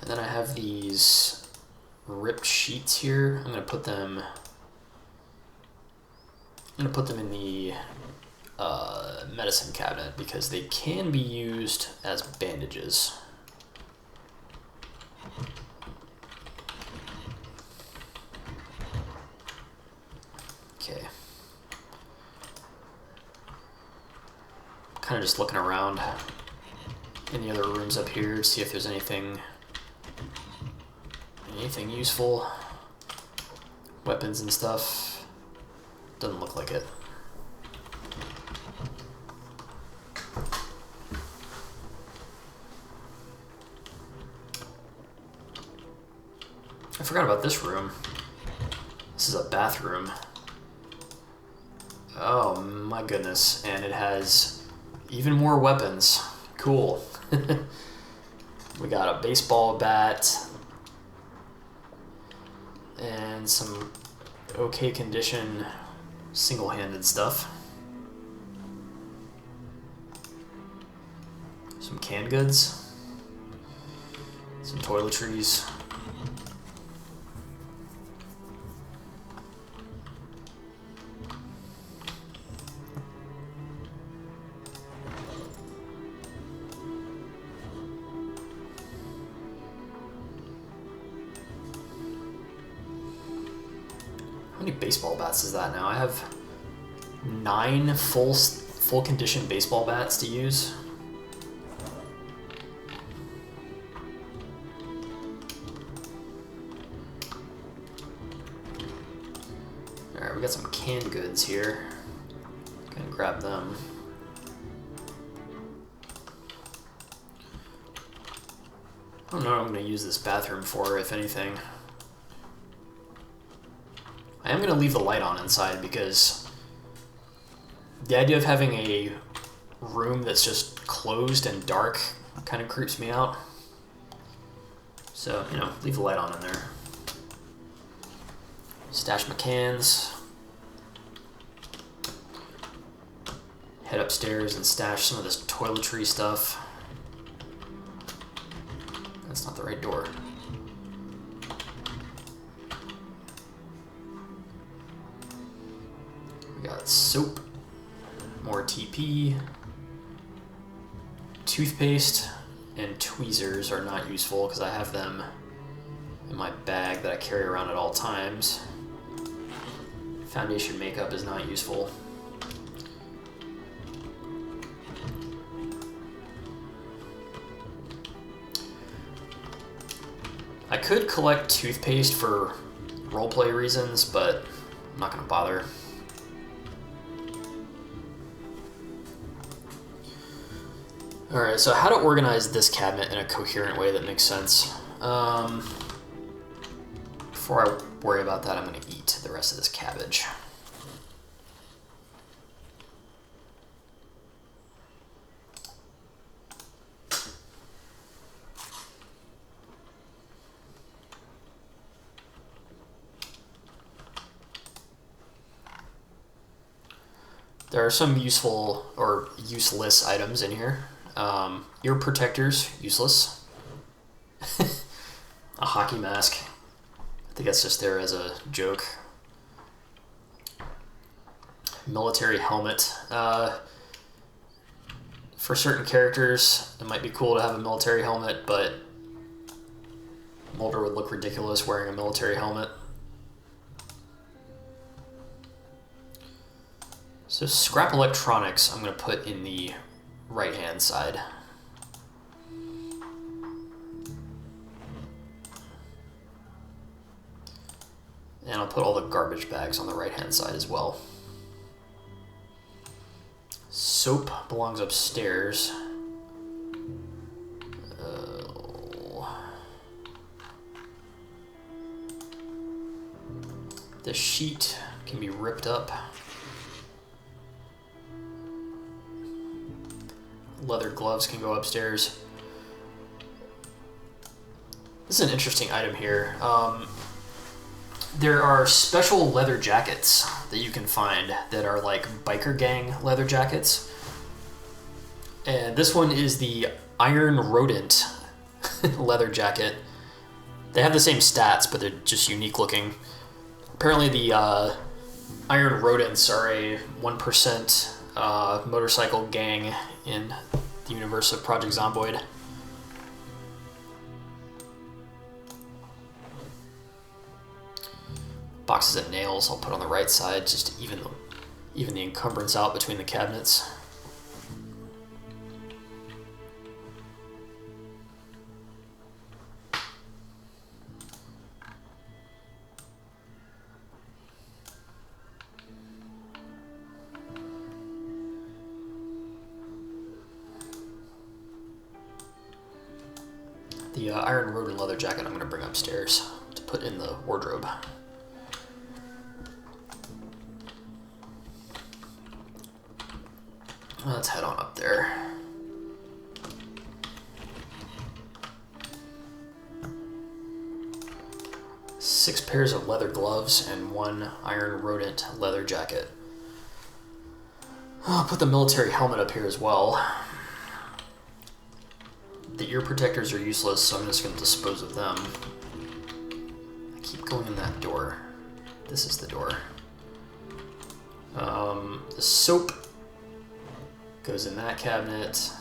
And then I have these ripped sheets here. I'm gonna put them in the medicine cabinet because they can be used as bandages. Okay. Kind of just looking around in the other rooms up here to see if there's anything useful. Weapons and stuff. Doesn't look like it. I forgot about this room. This is a bathroom. Oh my goodness. And it has even more weapons. Cool. We got a baseball bat and some okay condition single-handed stuff. Some canned goods. Some toiletries. How many baseball bats is that now? I have 9 full condition baseball bats to use. Alright, we got some canned goods here. Gonna grab them. I don't know what I'm gonna use this bathroom for, if anything. I am going to leave the light on inside because the idea of having a room that's just closed and dark kind of creeps me out. So, you know, leave the light on in there. Stash my cans. Head upstairs and stash some of this toiletry stuff. That's not the right door. Got soap, more TP, toothpaste, and tweezers are not useful because I have them in my bag that I carry around at all times. Foundation makeup is not useful. I could collect toothpaste for roleplay reasons, but I'm not going to bother. Alright, so how to organize this cabinet in a coherent way that makes sense. Before I worry about that, I'm going to eat the rest of this cabbage. There are some useful or useless items in here. Ear protectors, useless. A hockey mask. I think that's just there as a joke. Military helmet. For certain characters, it might be cool to have a military helmet, but Mulder would look ridiculous wearing a military helmet. So scrap electronics I'm going to put in the right-hand side. And I'll put all the garbage bags on the right-hand side as well. Soap belongs upstairs. The sheet can be ripped up. Leather gloves can go upstairs. This is an interesting item here. There are special leather jackets that you can find that are like biker gang leather jackets. And this one is the Iron Rodent leather jacket. They have the same stats, but they're just unique looking. Apparently the Iron Rodents are a 1% motorcycle gang in the universe of Project Zomboid. Boxes of nails I'll put on the right side just to even the encumbrance out between the cabinets. The Iron Rodent leather jacket I'm going to bring upstairs to put in the wardrobe. Let's head on up there. Six pairs of leather gloves and one Iron Rodent leather jacket. I'll put the military helmet up here as well. The ear protectors are useless, so I'm just going to dispose of them. I keep going in that door. This is the door. The soap goes in that cabinet.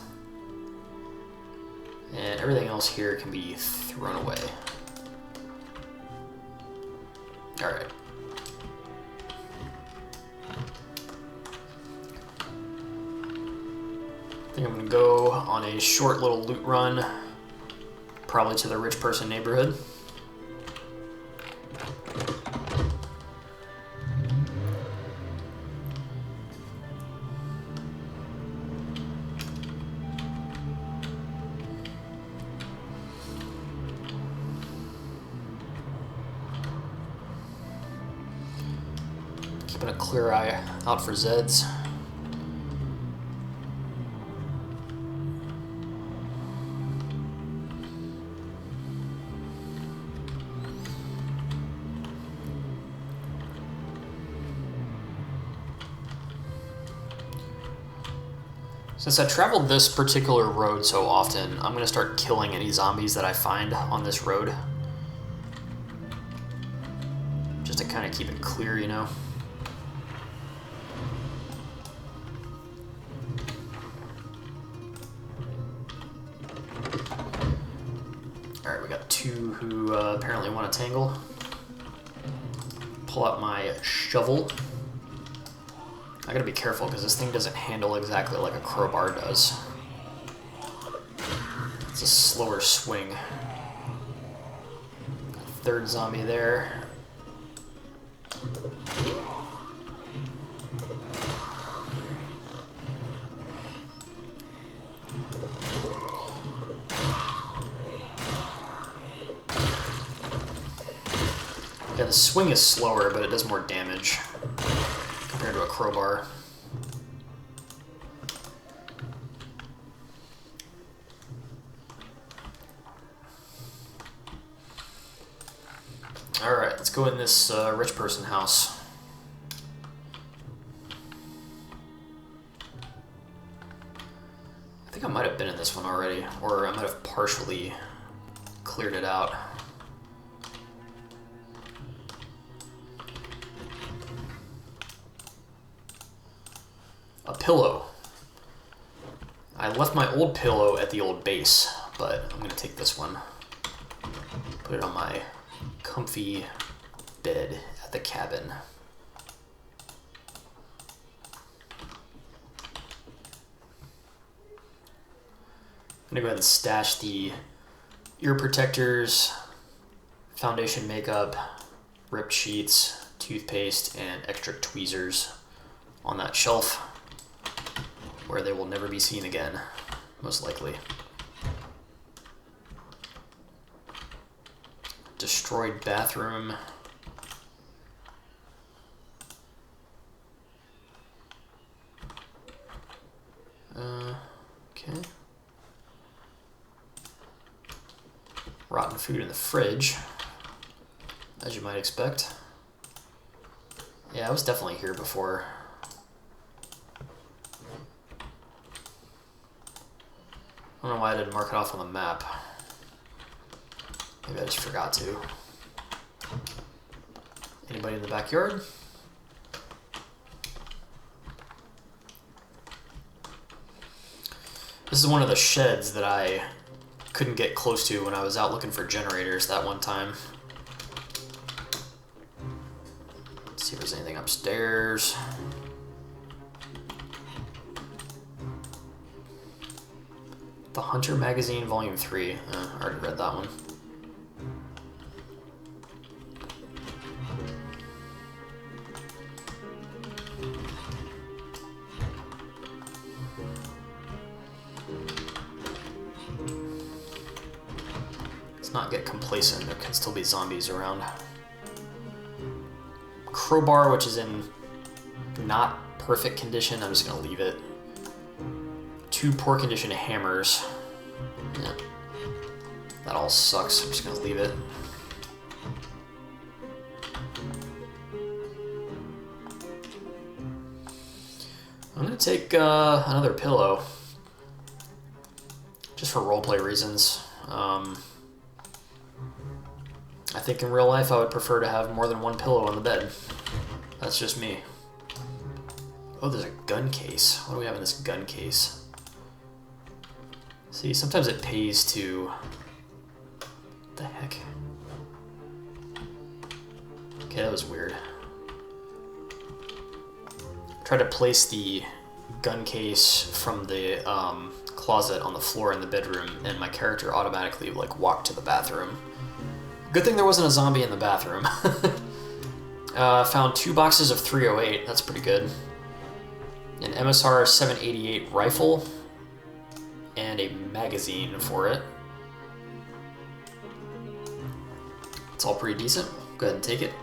And everything else here can be thrown away. Alright. I think I'm going to go on a short little loot run, probably to the rich person neighborhood. Keeping a clear eye out for Zeds. Since I traveled this particular road so often, I'm going to start killing any zombies that I find on this road. Just to kind of keep it clear, you know? Alright, we got two who apparently want to tangle. Pull out my shovel. I gotta be careful because this thing doesn't handle exactly like a crowbar does. It's a slower swing. Third zombie there. Yeah, the swing is slower, but it does more damage compared to a crowbar. Alright, let's go in this rich person house. I think I might have been in this one already, or I might have partially cleared it out. A pillow. I left my old pillow at the old base, but I'm gonna take this one, put it on my comfy bed at the cabin. I'm gonna go ahead and stash the ear protectors, foundation makeup, ripped sheets, toothpaste, and extra tweezers on that shelf where they will never be seen again, most likely. Destroyed bathroom. Okay. Rotten food in the fridge, as you might expect. Yeah, I was definitely here before. I don't know why I didn't mark it off on the map. Maybe I just forgot to. Anybody in the backyard? This is one of the sheds that I couldn't get close to when I was out looking for generators that one time. Let's see if there's anything upstairs. The Hunter Magazine Volume 3. I already read that one. Let's not get complacent. There can still be zombies around. Crowbar, which is in not perfect condition. I'm just going to leave it. 2 poor condition hammers. Yeah. That all sucks. I'm just going to leave it. I'm going to take another pillow. Just for roleplay reasons. I think in real life I would prefer to have more than one pillow on the bed. That's just me. Oh, there's a gun case. What do we have in this gun case? See, sometimes it pays to... What the heck? Okay, that was weird. Try to place the gun case from the closet on the floor in the bedroom, and my character automatically walked to the bathroom. Good thing there wasn't a zombie in the bathroom. Found 2 boxes of 308. That's pretty good. An MSR 788 rifle and a magazine for it. It's all pretty decent. Go ahead and take it.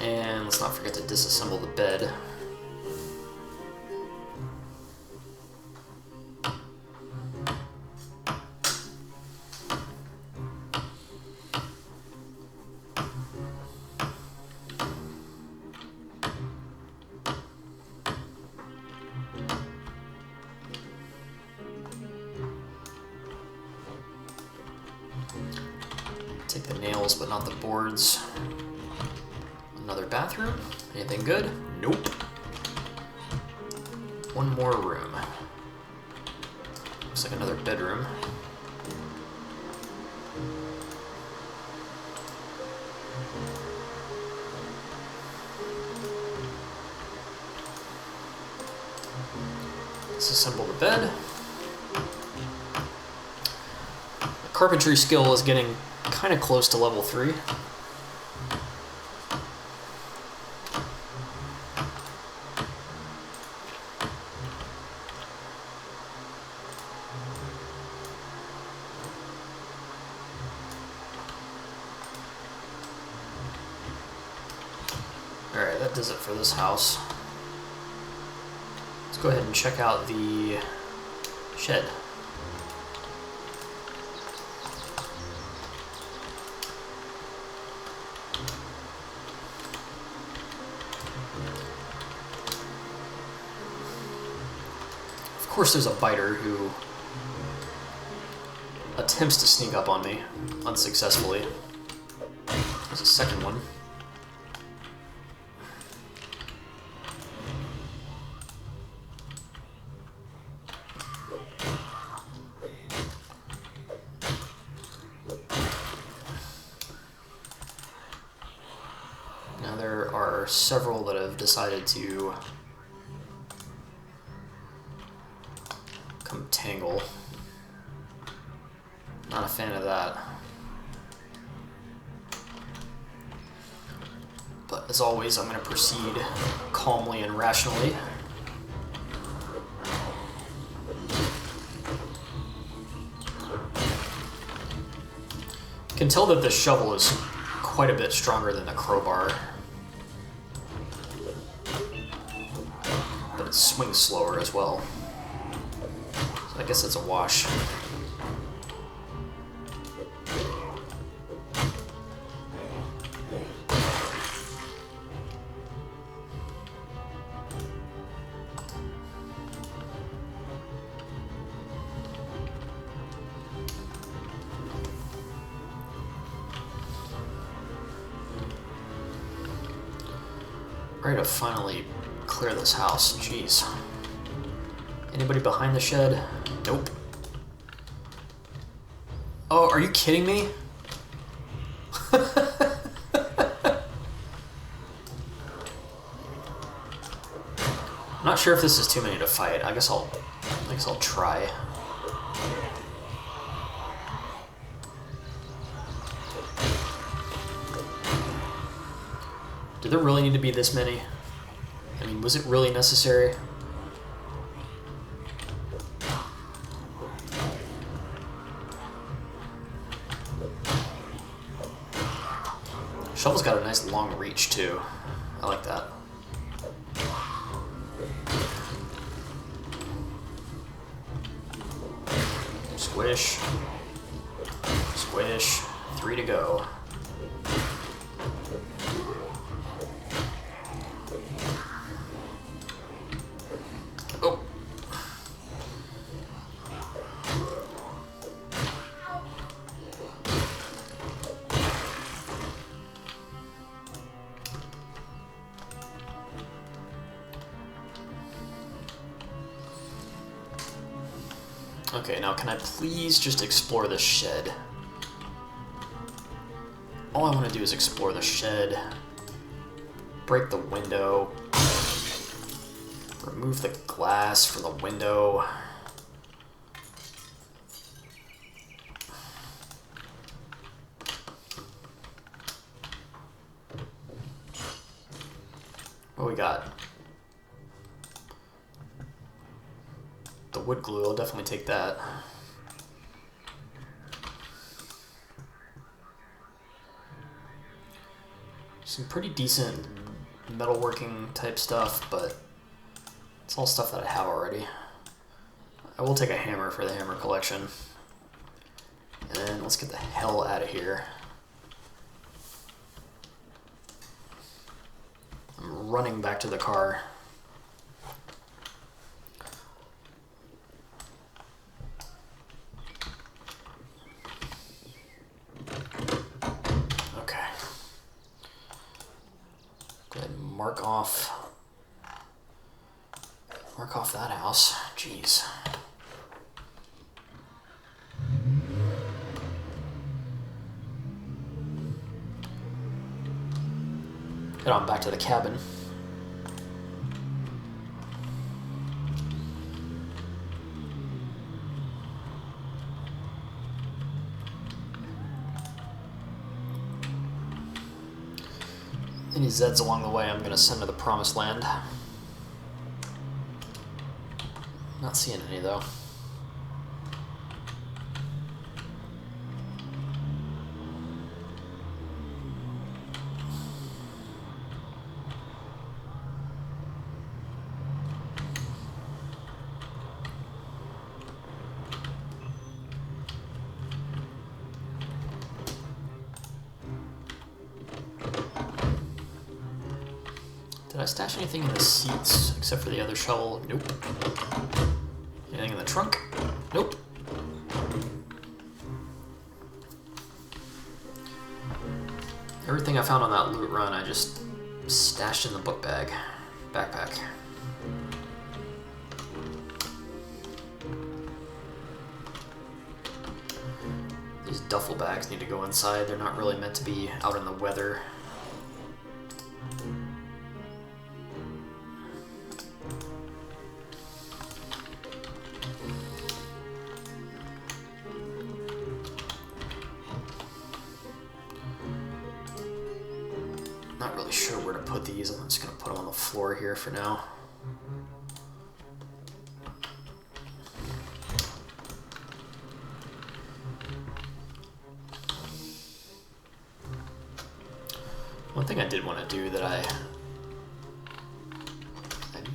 And let's not forget to disassemble the bed. Take the nails, but not the boards. Another bathroom. Anything good? Nope. One more room. Looks like another bedroom. Disassemble the bed. The carpentry skill is getting kind of close to level 3. Alright, that does it for this house. Let's go ahead and check out the shed. Of course there's a biter who attempts to sneak up on me unsuccessfully. There's a second one. Now there are several that have decided to come tangle. Not a fan of that. But as always, I'm going to proceed calmly and rationally. You can tell that the shovel is quite a bit stronger than the crowbar. But it swings slower as well. So I guess it's a wash. Ready to finally clear this house. Jeez. Anybody behind the shed? Nope. Oh, are you kidding me? I'm not sure if this is too many to fight. I guess I'll try. Did there really need to be this many? I mean, was it really necessary? Shovel's got a nice long reach too. I like that. Squish. Squish. 3 to go. Oh. Okay, now can I please just explore the shed? All I want to do is explore the shed, break the window, remove the glass from the window. What we got? The wood glue, I'll definitely take that. Some pretty decent metalworking type stuff, but it's all stuff that I have already. I will take a hammer for the hammer collection. And then let's get the hell out of here. I'm running back to the car. Mark off that house. Jeez. Head on back to the cabin. Any Zeds along the way I'm going to send to the Promised Land. Not seeing any though. Did I stash anything in the seats except for the other shovel? Nope. Anything in the trunk? Nope. Everything I found on that loot run, I just stashed in the book bag, backpack. These duffel bags need to go inside. They're not really meant to be out in the weather. Not really sure where to put these. I'm just going to put them on the floor here for now. One thing I did want to do that I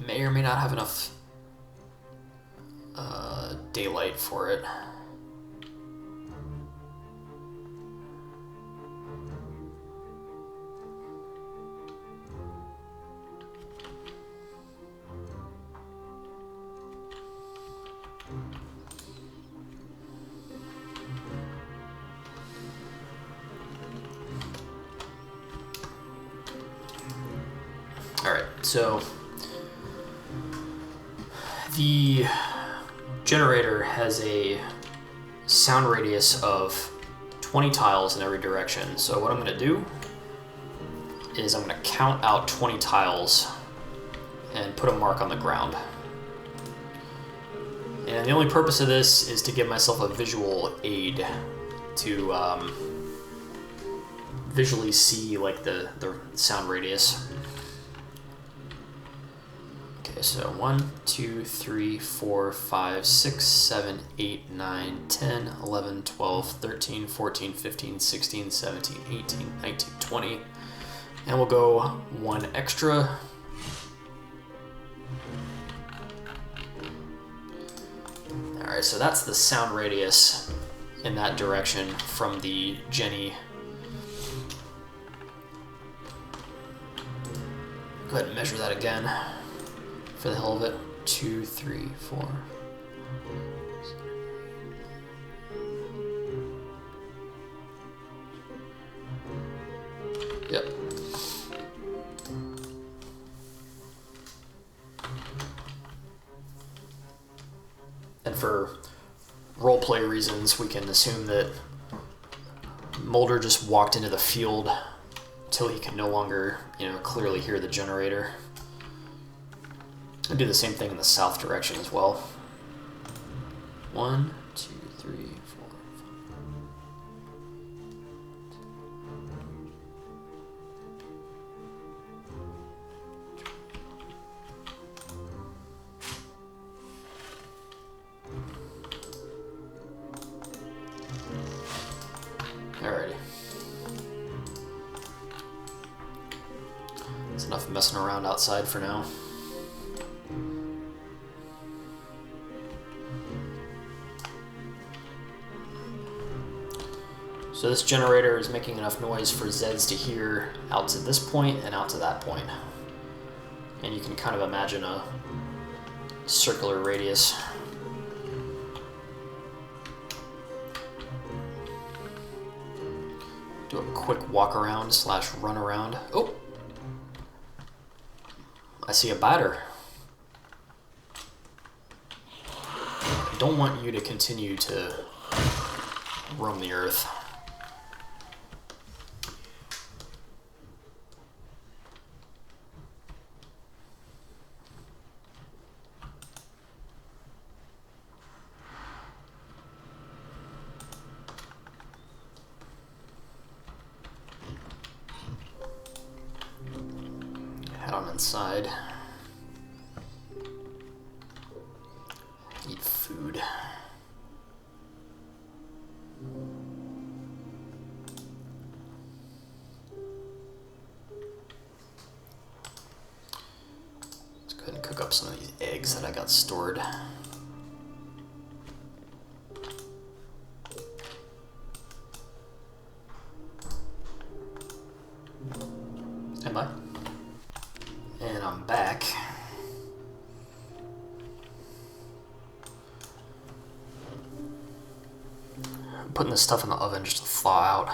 may or may not have enough daylight for it. Alright, so the generator has a sound radius of 20 tiles in every direction. So what I'm going to do is I'm going to count out 20 tiles and put a mark on the ground. And the only purpose of this is to give myself a visual aid to visually see like the sound radius. Okay, so 1, 2, 3, 4, 5, 6, 7, 8, 9, 10, 11, 12, 13, 14, 15, 16, 17, 18, 19, 20. And we'll go one extra. Alright, so that's the sound radius in that direction from the Jenny. Go ahead and measure that again for the hell of it. 2, 3, 4. Yep. And for roleplay reasons, we can assume that Mulder just walked into the field until he can no longer, clearly hear the generator. I'll do the same thing in the south direction as well. 1, 2, 3, 4, 5. Alrighty. That's enough messing around outside for now. So this generator is making enough noise for Zeds to hear out to this point and out to that point. And you can kind of imagine a circular radius. Do a quick walk around / run around. Oh! I see a batter. I don't want you to continue to roam the earth. Head on inside. Eat food. Let's go ahead and cook up some of these eggs that I got stored. Stand by. And I'm back. I'm putting this stuff in the oven just to thaw out.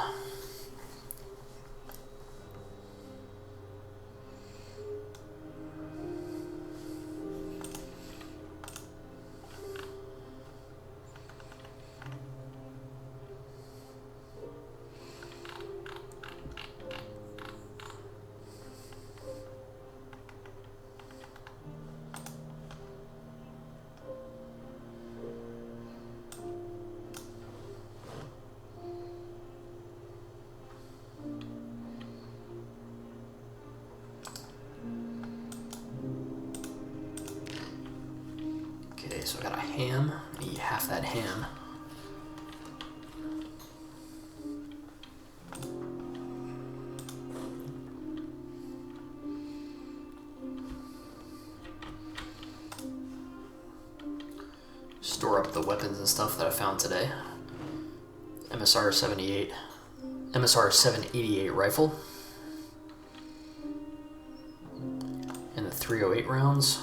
so I got a ham. I eat half that ham. Store up the weapons and stuff that I found today. MSR 788 rifle. And the 308 rounds.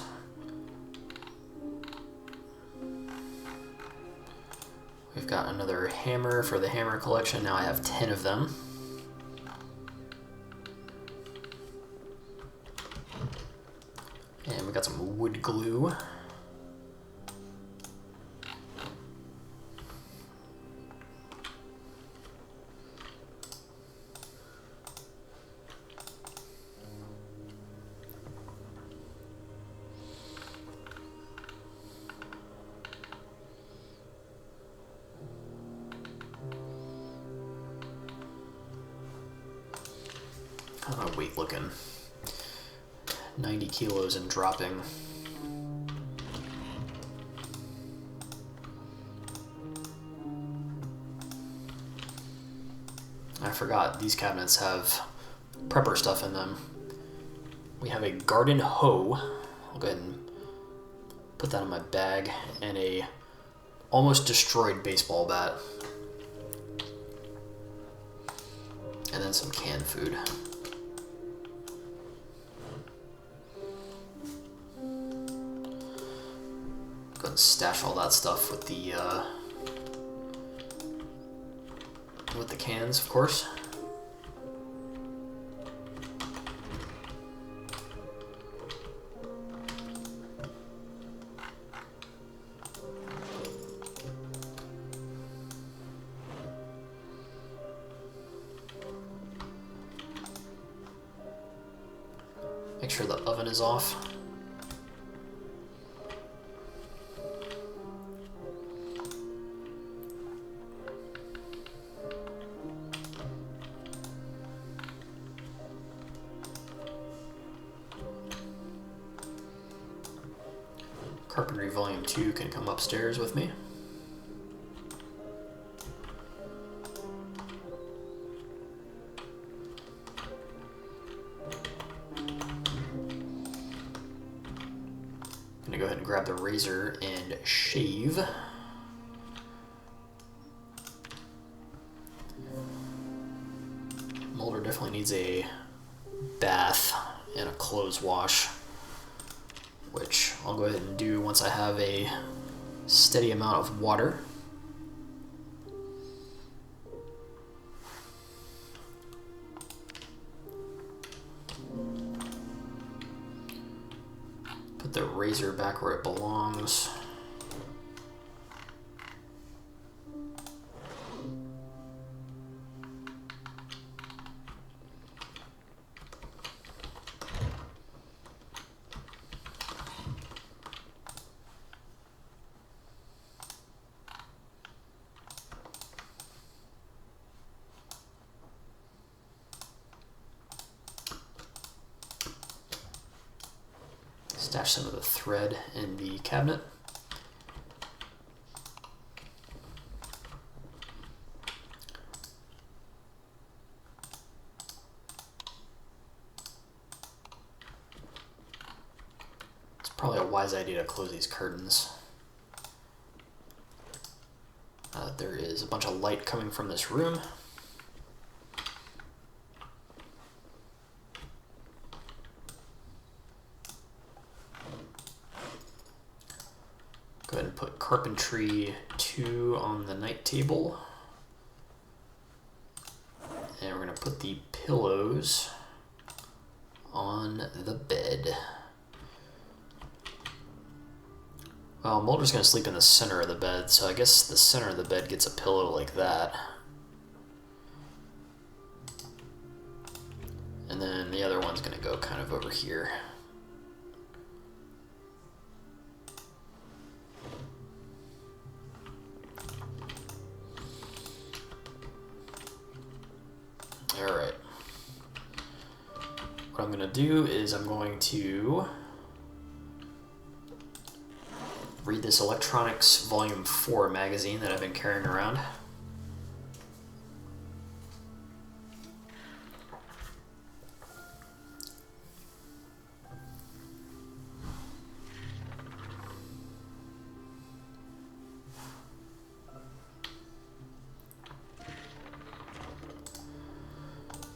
We've got another hammer for the hammer collection. Now I have 10 of them. And we got some wood glue. How's my weight looking? 90 kilos and dropping. I forgot these cabinets have prepper stuff in them. We have a garden hoe. I'll go ahead and put that in my bag, and a almost destroyed baseball bat. And then some canned food. Go ahead and stash all that stuff with the cans, of course. Make sure the oven is off. Carpentry Volume 2 can come upstairs with me. I'm gonna go ahead and grab the razor and shave. Mulder definitely needs a bath and a clothes wash, which I'll go ahead and do once I have a steady amount of water. Put the razor back where it belongs. Stash some of the thread in the cabinet. It's probably a wise idea to close these curtains. There is a bunch of light coming from this room. Go ahead and put Carpentry 2 on the night table. And we're going to put the pillows on the bed. Well, Mulder's going to sleep in the center of the bed, so I guess the center of the bed gets a pillow like that. And then the other one's going to go kind of over here. Alright. What I'm going to do is I'm going to read this Electronics Volume 4 magazine that I've been carrying around.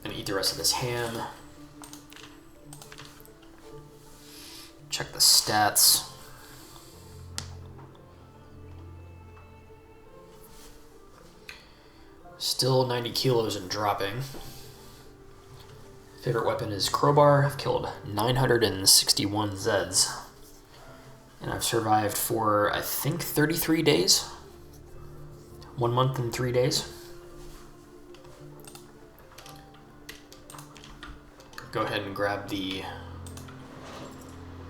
Gonna eat the rest of this ham. Check the stats. Still 90 kilos and dropping. Favorite weapon is crowbar. I've killed 961 Zeds. And I've survived for, I think, 33 days. 1 month and 3 days. Go ahead and grab the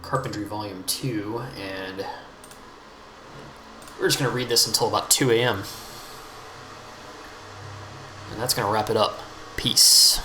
Carpentry Volume 2, and we're just going to read this until about 2 a.m. And that's going to wrap it up. Peace.